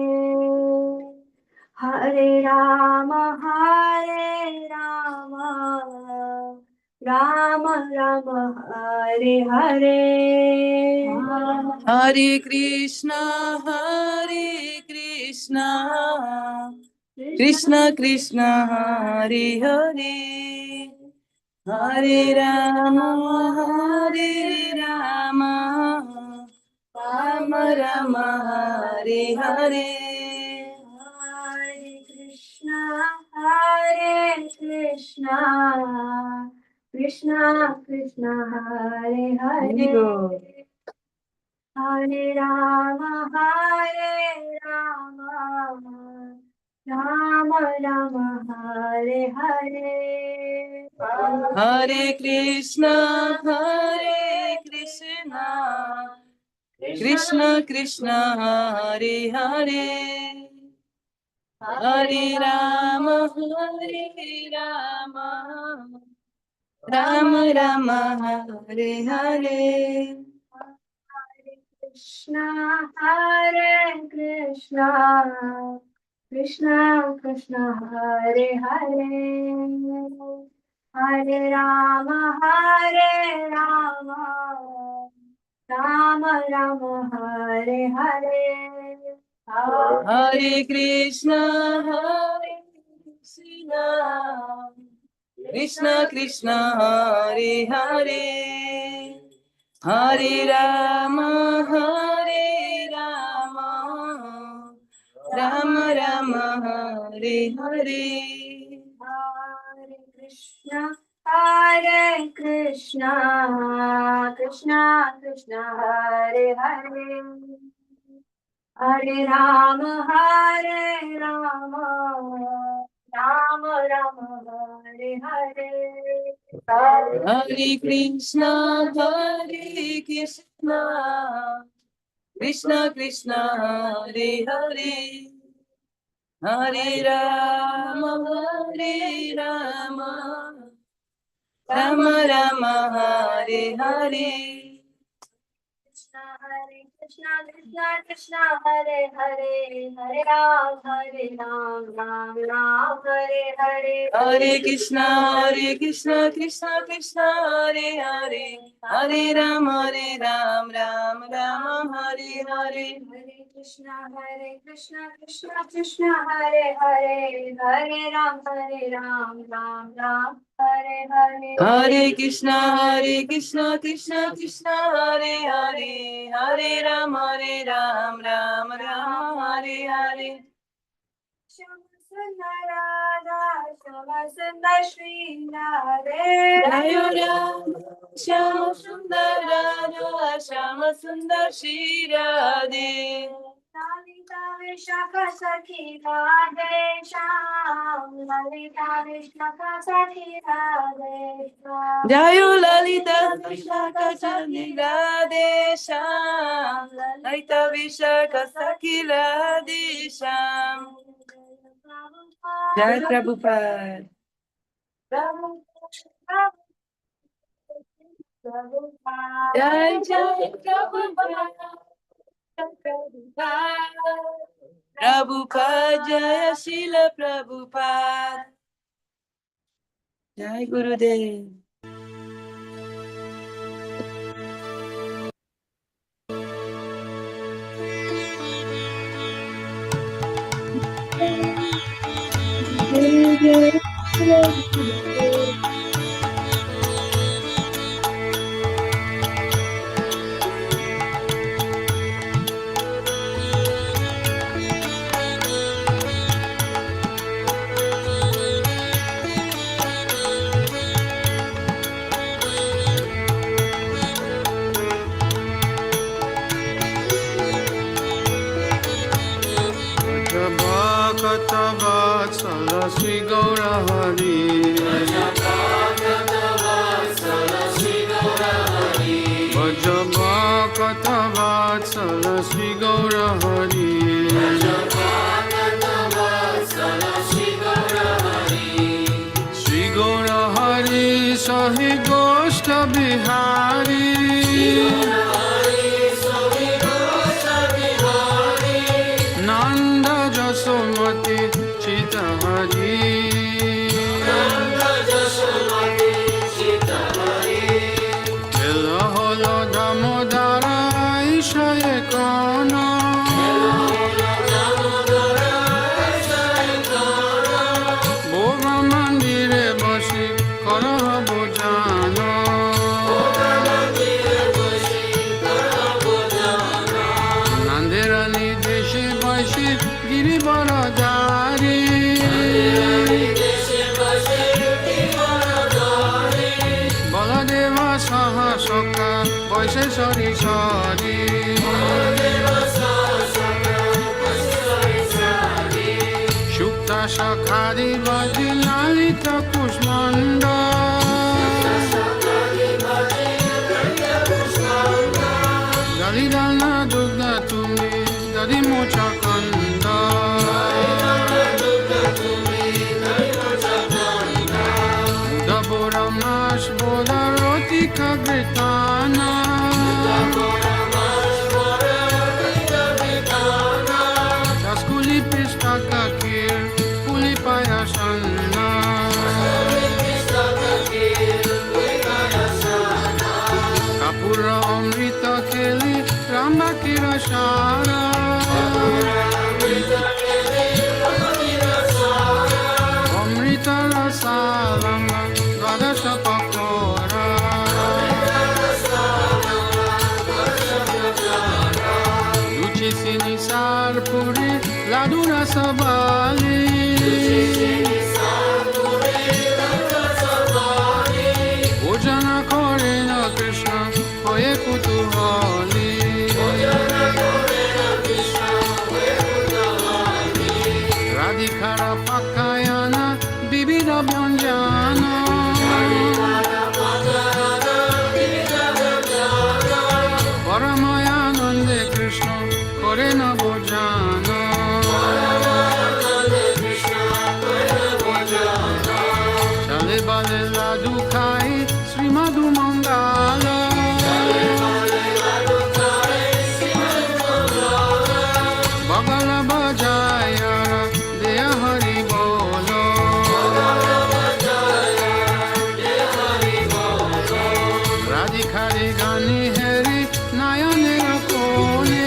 Hare Rama Rama Rama Hare Hare. Hare Krishna Krishna Krishna Hare Hare Hare Rama Rama Rama Hare Hare. Hare Krishna Krishna Krishna Hare Hare Hare Rama Rama Rama Hare Hare. Hare Krishna Krishna Krishna Hare Hare Hare Rama Rama Rama Hare Hare. Hare Krishna Krishna Krishna Hare Hare Hare Rama Rama Rama Hare Hare. Hare Krishna Krishna Krishna Hare Hare Hare Rama Rama Rama Hare Hare. Hare Krishna Krishna Krishna Hare Hare Hare Rama Rama Rama Hare Hare. Hare Krishna Krishna Krishna Hare Hare Hare Rama Rama Rama Hare Hare. Krishna Krishna Hare Hare Hare Ram Ram Hare Hare. Hare Krishna Krishna Krishna Hare Hare Hare Ram Ram Ram Hare Hare. Hare Krishna Krishna Krishna Hare Hare Hare Ram Ram Hare Hare. Hare Krishna Krishna Krishna Hare Hare Hare Ram Ram Ram Hare Hare. Shama Sundar Radha, Shama Sundar Shri Radhe. Jayo Radha, Shama Sundar Radha, Shama Sundar Shri Radhe. Lalita Vishakha Sakhi Radhe Sham, Lalita Vishakha Sakhi Radhe Sham. Jayo Lalita Vishakha Sakhi Radhe Sham, Lalita Vishakha Sakhi Radhe Sham. Jai Prabhupada. Jai Jai Prabhupada. Prabhupada, Jai Srila Prabhupada. Jai Gurudev. Vatsala Sri Gaura Hari Vajabhakata Vatsala Sri Gaura Hari Sri Gaura Hari Sahi Goshta Bihari Nanda Jasomati Chita Hari Dhira Damodara Ishaye Kana Bhoga Mandire Bashi Karaha Bhojana Nanderani Deshi Bashi Giri Baradari Baladeva Saha Sokha Boise Sari Sari Shukta Shakhari Vaji Lalita Kushmanda Dalidana Dugda Tumi Dadi Mocha Kanda Mudabora Mash Boda Roti Kagritana Daskuli Pista Kakir Puli Payasana Kapura Amrita Keli Ramba Kirashara Amrita Rasalama Dvadasha Pakora Luci Sinisar Puri Ladura Sabali Bhojana Korena Krishna Hoye Kutuhali Radhikara Pakayana Bibida Byanjana Paramayanande Krishna Korena Bhojana Chale Bale Ladu Khai Sri Madhu Mandala Bagala Bajayara Deya Hari Bolo Radhikari Gani Hari Nayane Rakone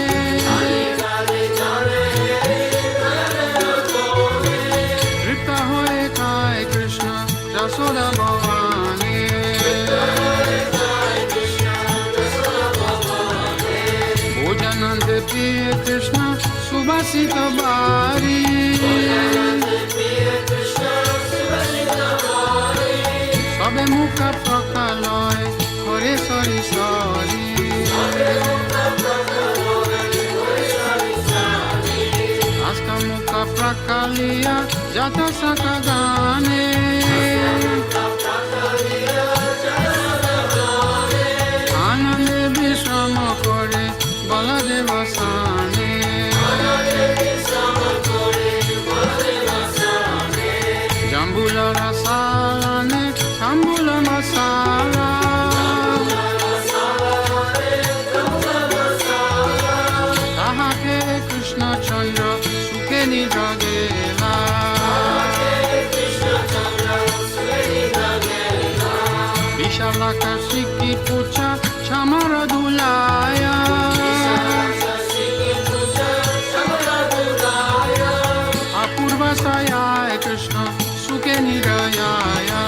Tripta Hoye Kai Krishna Jasoda Bhavani Bhojanande Priya Krishna Subha সুবাসিত বারি সবে মুখ প্রকালয় হরে sorry sorry আজকা মুখ প্রকালিয়া যত সকা গানে আনন্দে বিশ্রাম করে বলদেব সানে জাম্বুল রসালানে তাম্বুল মশালা তাহাকে কৃষ্ণচন্দ্র সুখে নিজ গেলা বিশালাকা শিকি পুছা ছামর দুলায়া অপূর্ব সায়ায় কৃষ্ণ সুখে নিরয়ায়া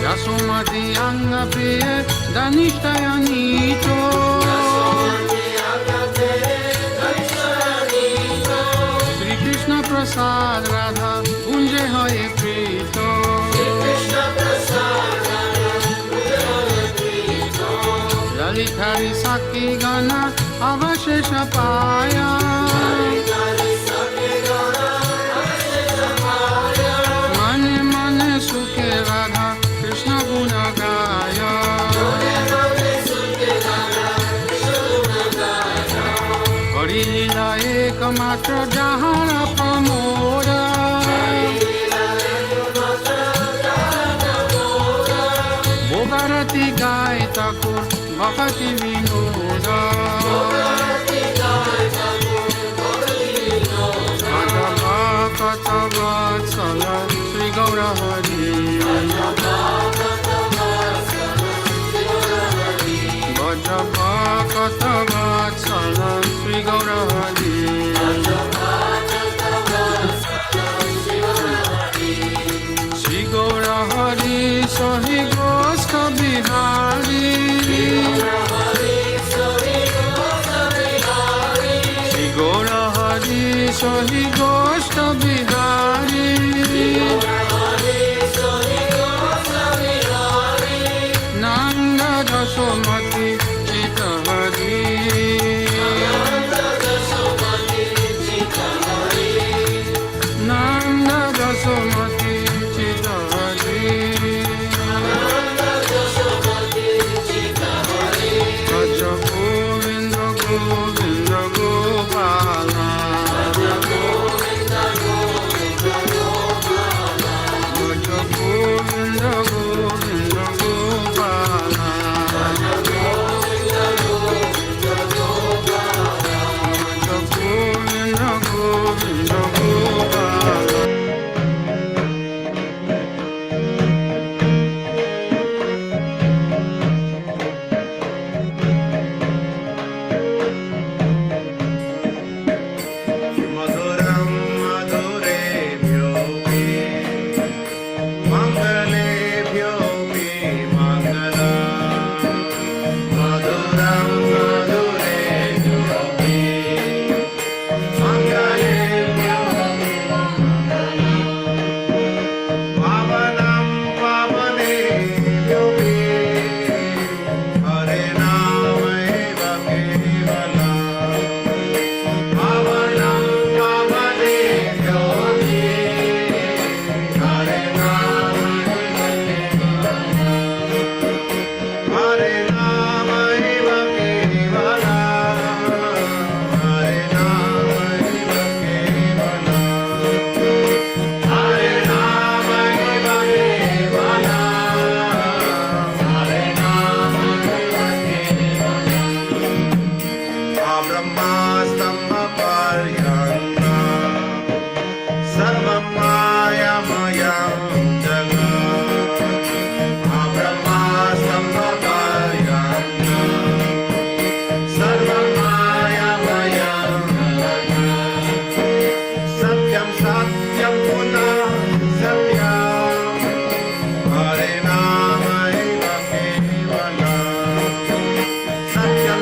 যশোমতি অঙ্গ প্রিয় ধনিষ্ঠয়নীত শ্রীকৃষ্ণ প্রসাদ রাধা কুঞ্জে হয়ে প্রীত ললিতারি সাক্ষী গণ অবশেষ পায়া মনে মনে সুখে রাধা কৃষ্ণ গুণ গায় হরি লীলা একমাত্র যাহার প্রমোদ ভোগারতি গায় ঠাকুর ভক্তি বিনোদ কত বৎসল শ্রী গৌর হরি কত বৎসল শ্রী গৌর হরি শ্রী গৌর হরি সহি গোষ্ঠ বিহারী শ্রী গৌর হরি সহি গোষ্ঠ বিহারী নন্দ যশোমতি চিত হরি নন্দ যশোমতি চিত হরি ভজ গোবিন্দ গোবিন্দ গোপাল ভজ গোবিন্দ গোবিন্দ গোপাল ভজ গোবিন্দ গোবিন্দ গোপাল मधुरं मधुरेभ्यो मे मङ्गलेभ्यो मे मङ्गलम् मधुरं मधुरेभ्यो मे मङ्गलेभ्यो मे पावनं पावनेभ्यो मे हरे नामैव केवलम् पावनं पावनेभ्यो मे हरे नामैव केवलम् हरे नामैव केवलम् हरे नामैव केवलम् हरे नामैव केवलम् हरे नामैव केवलम् ब्रह्मास्तम्भपर्यन्तम् सर्वं मायामयं जगत् ब्रह्मास्तम्भपर्यन्तम् सर्वं मायामयं जगत् सत्यं सत्यं पुनः सत्यम् हरे नामैव केवलम् सत्यं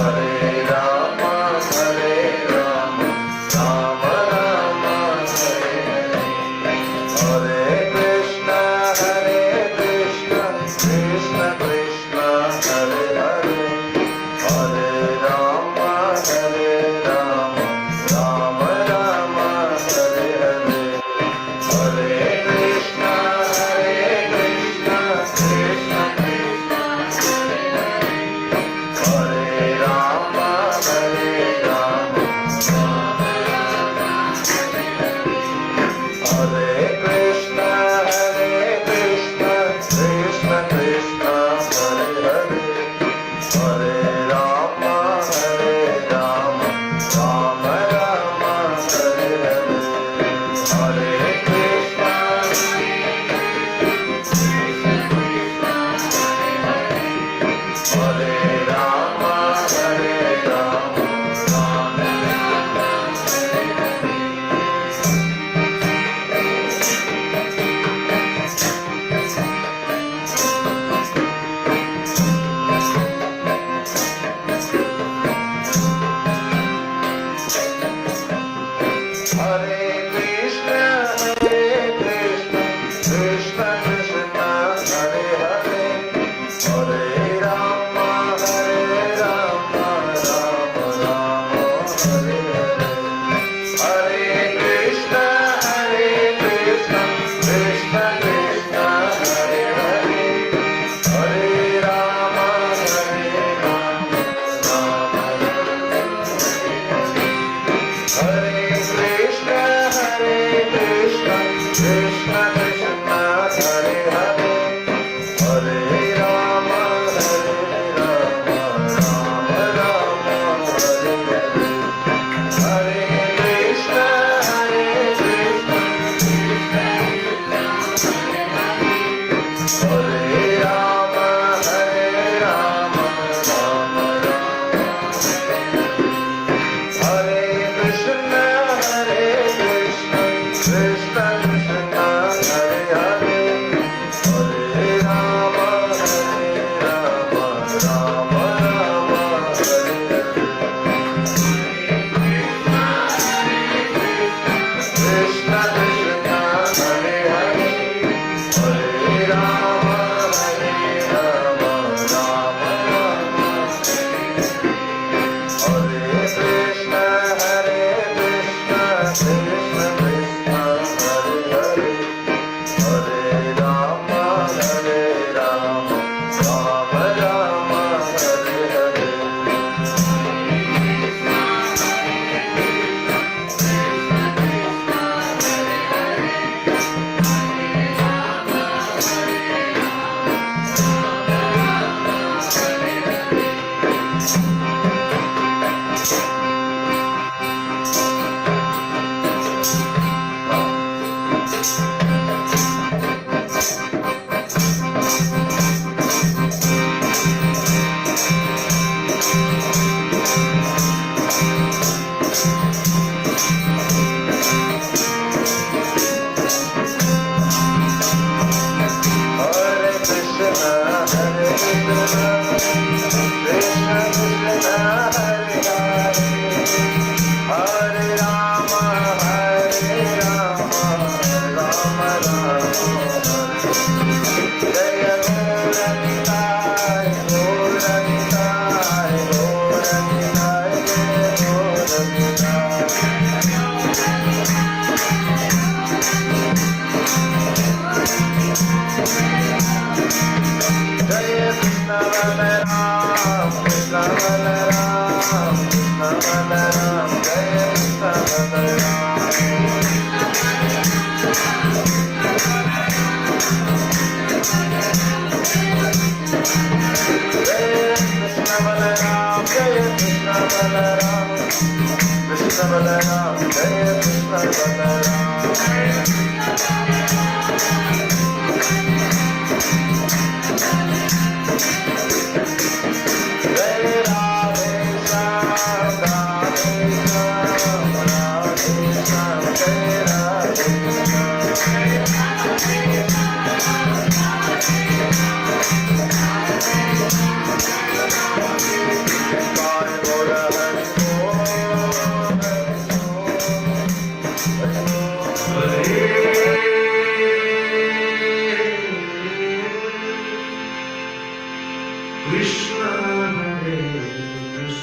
Bye.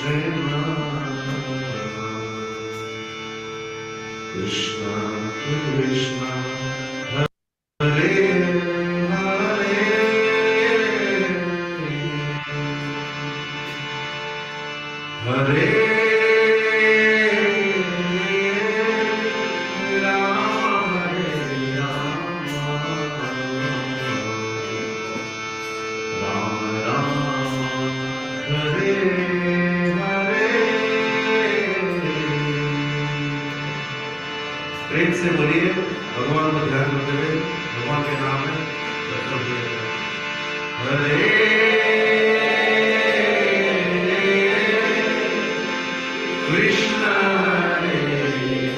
Krishna Krishna Hare Hare Hare Rama Rama Rama Hare Hare प्रेम से बोलिए भगवान को ध्यान करते हुए भगवान के नाम में हरे कृष्णा हरे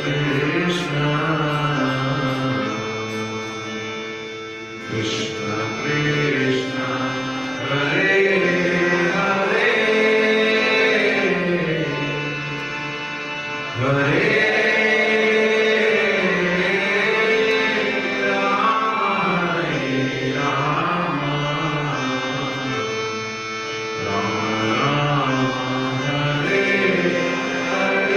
Krishna Krishna Krishna Hare Hare Hare Hare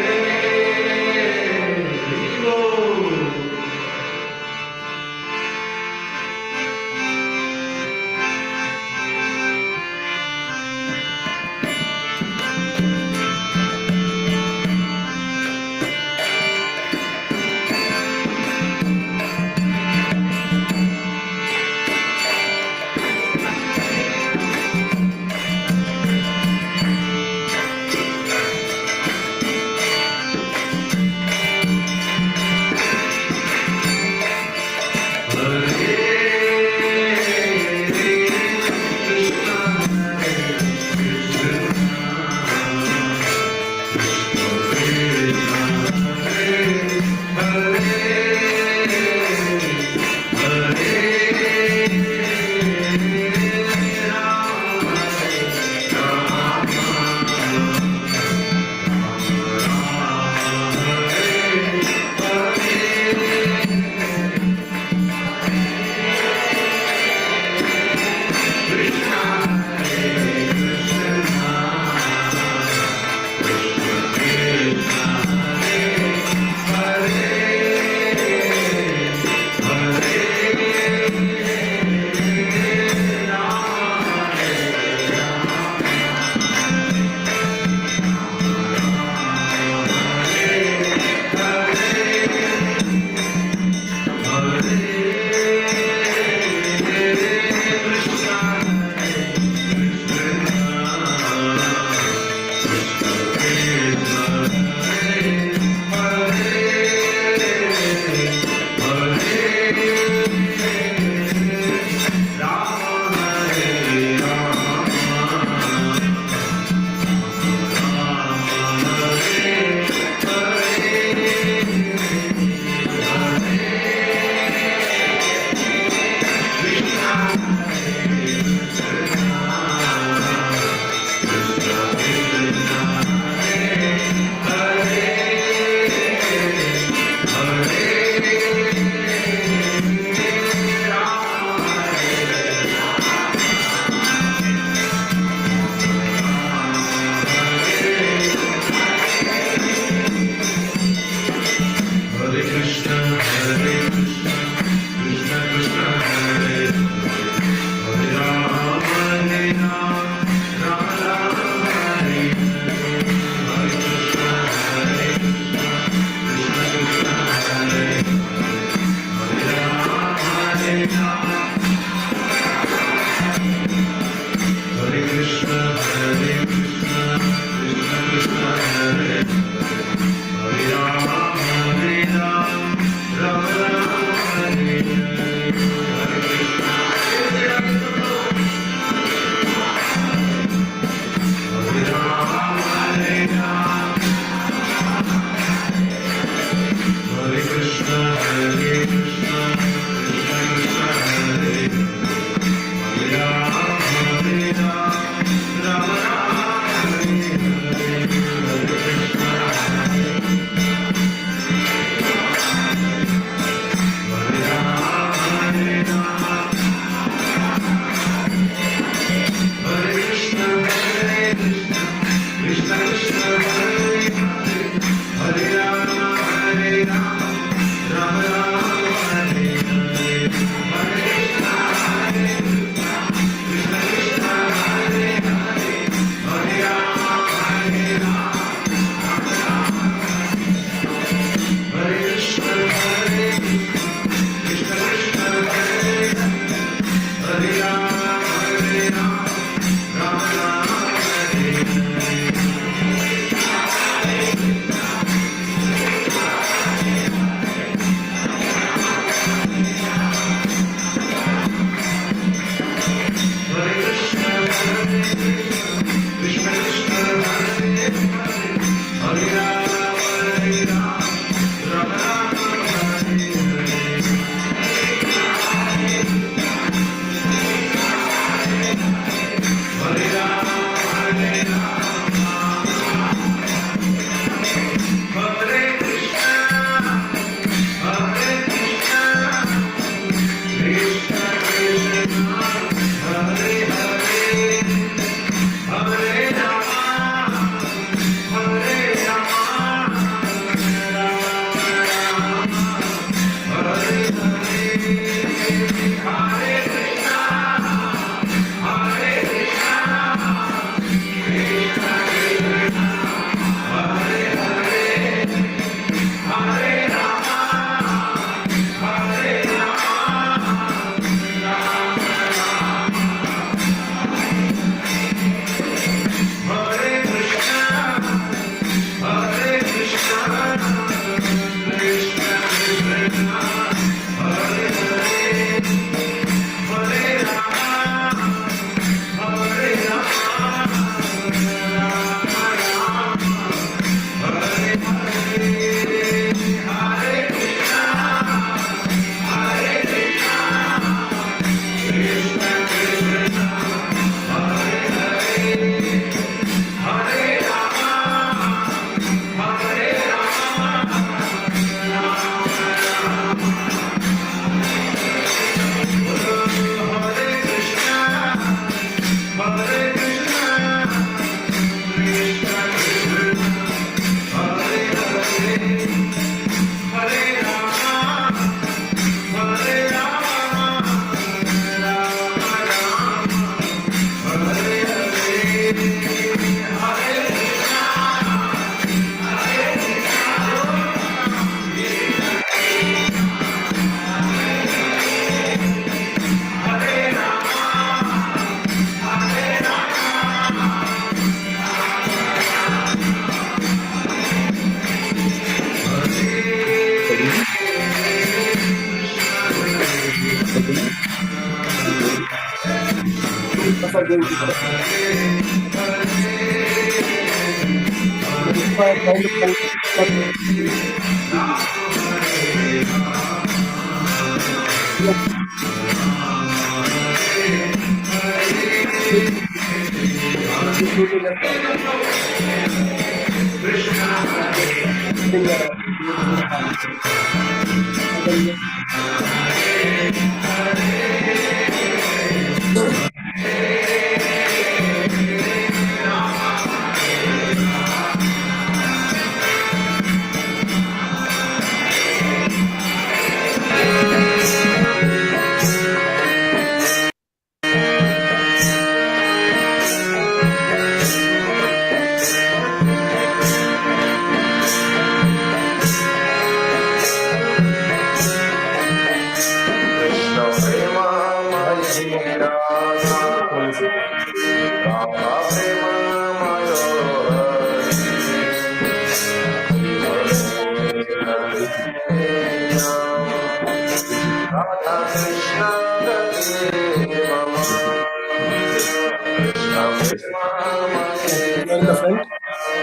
In the front,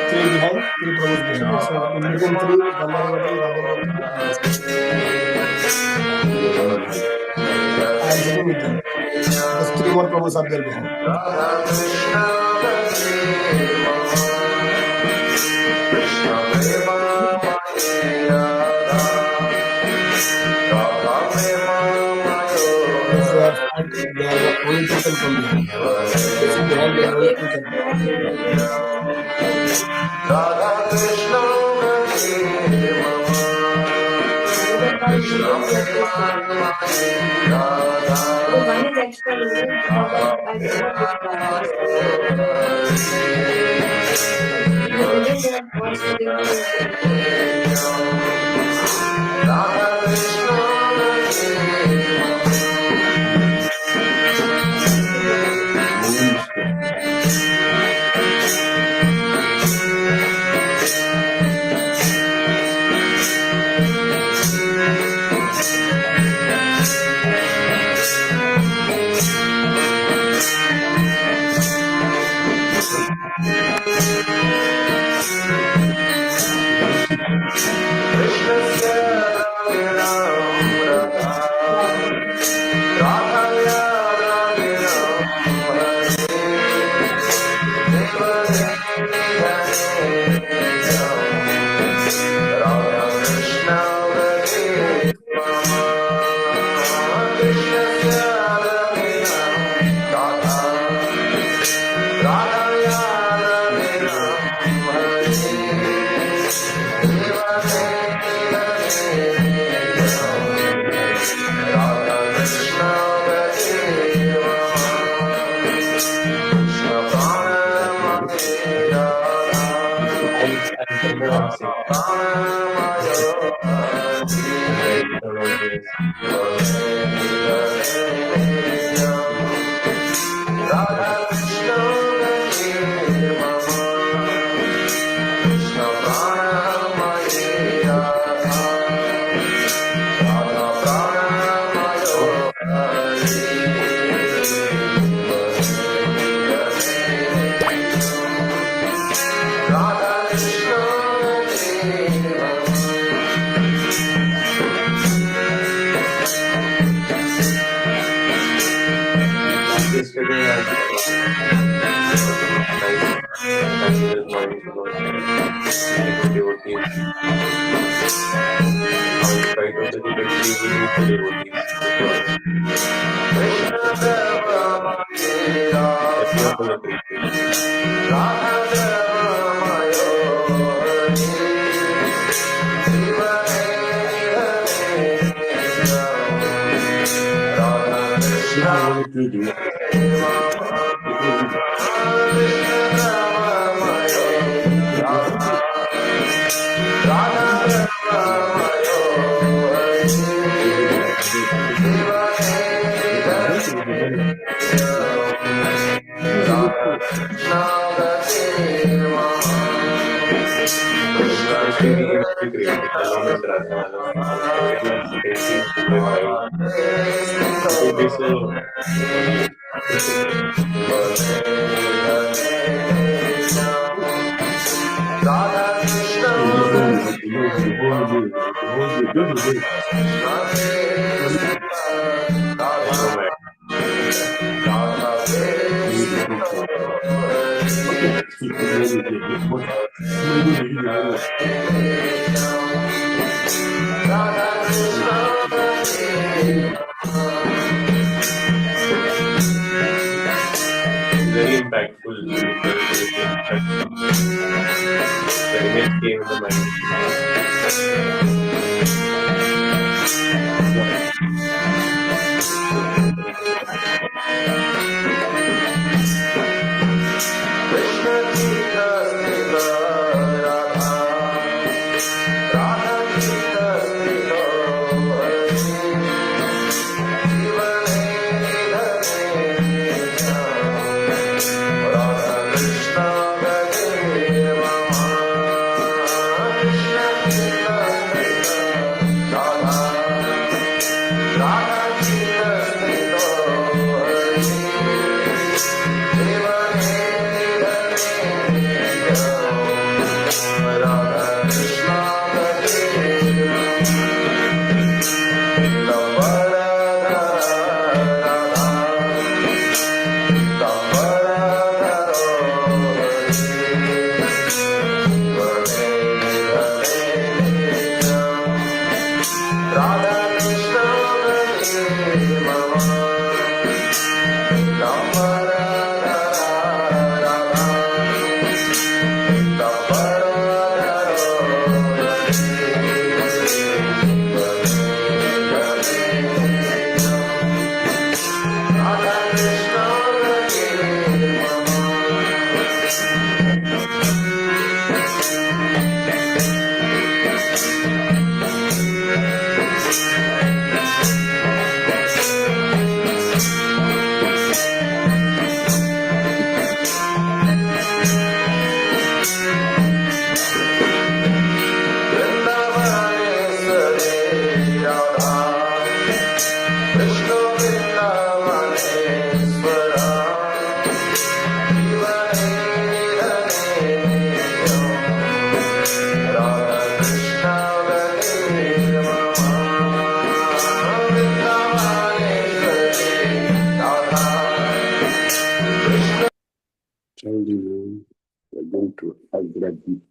three behind, three promos behind. So in between three, Gandharvati, Radhavati. I am sitting with them. Just three more promos are there behind. They are the only people from behind. Behind they are only people. Radha Krishna Hare Mama Krishna Prema Radha So one is extra loaded because I forgot which bar. The billing that was putting through Radha Krishna very impactful. The image came in the We're going to Agra Deep.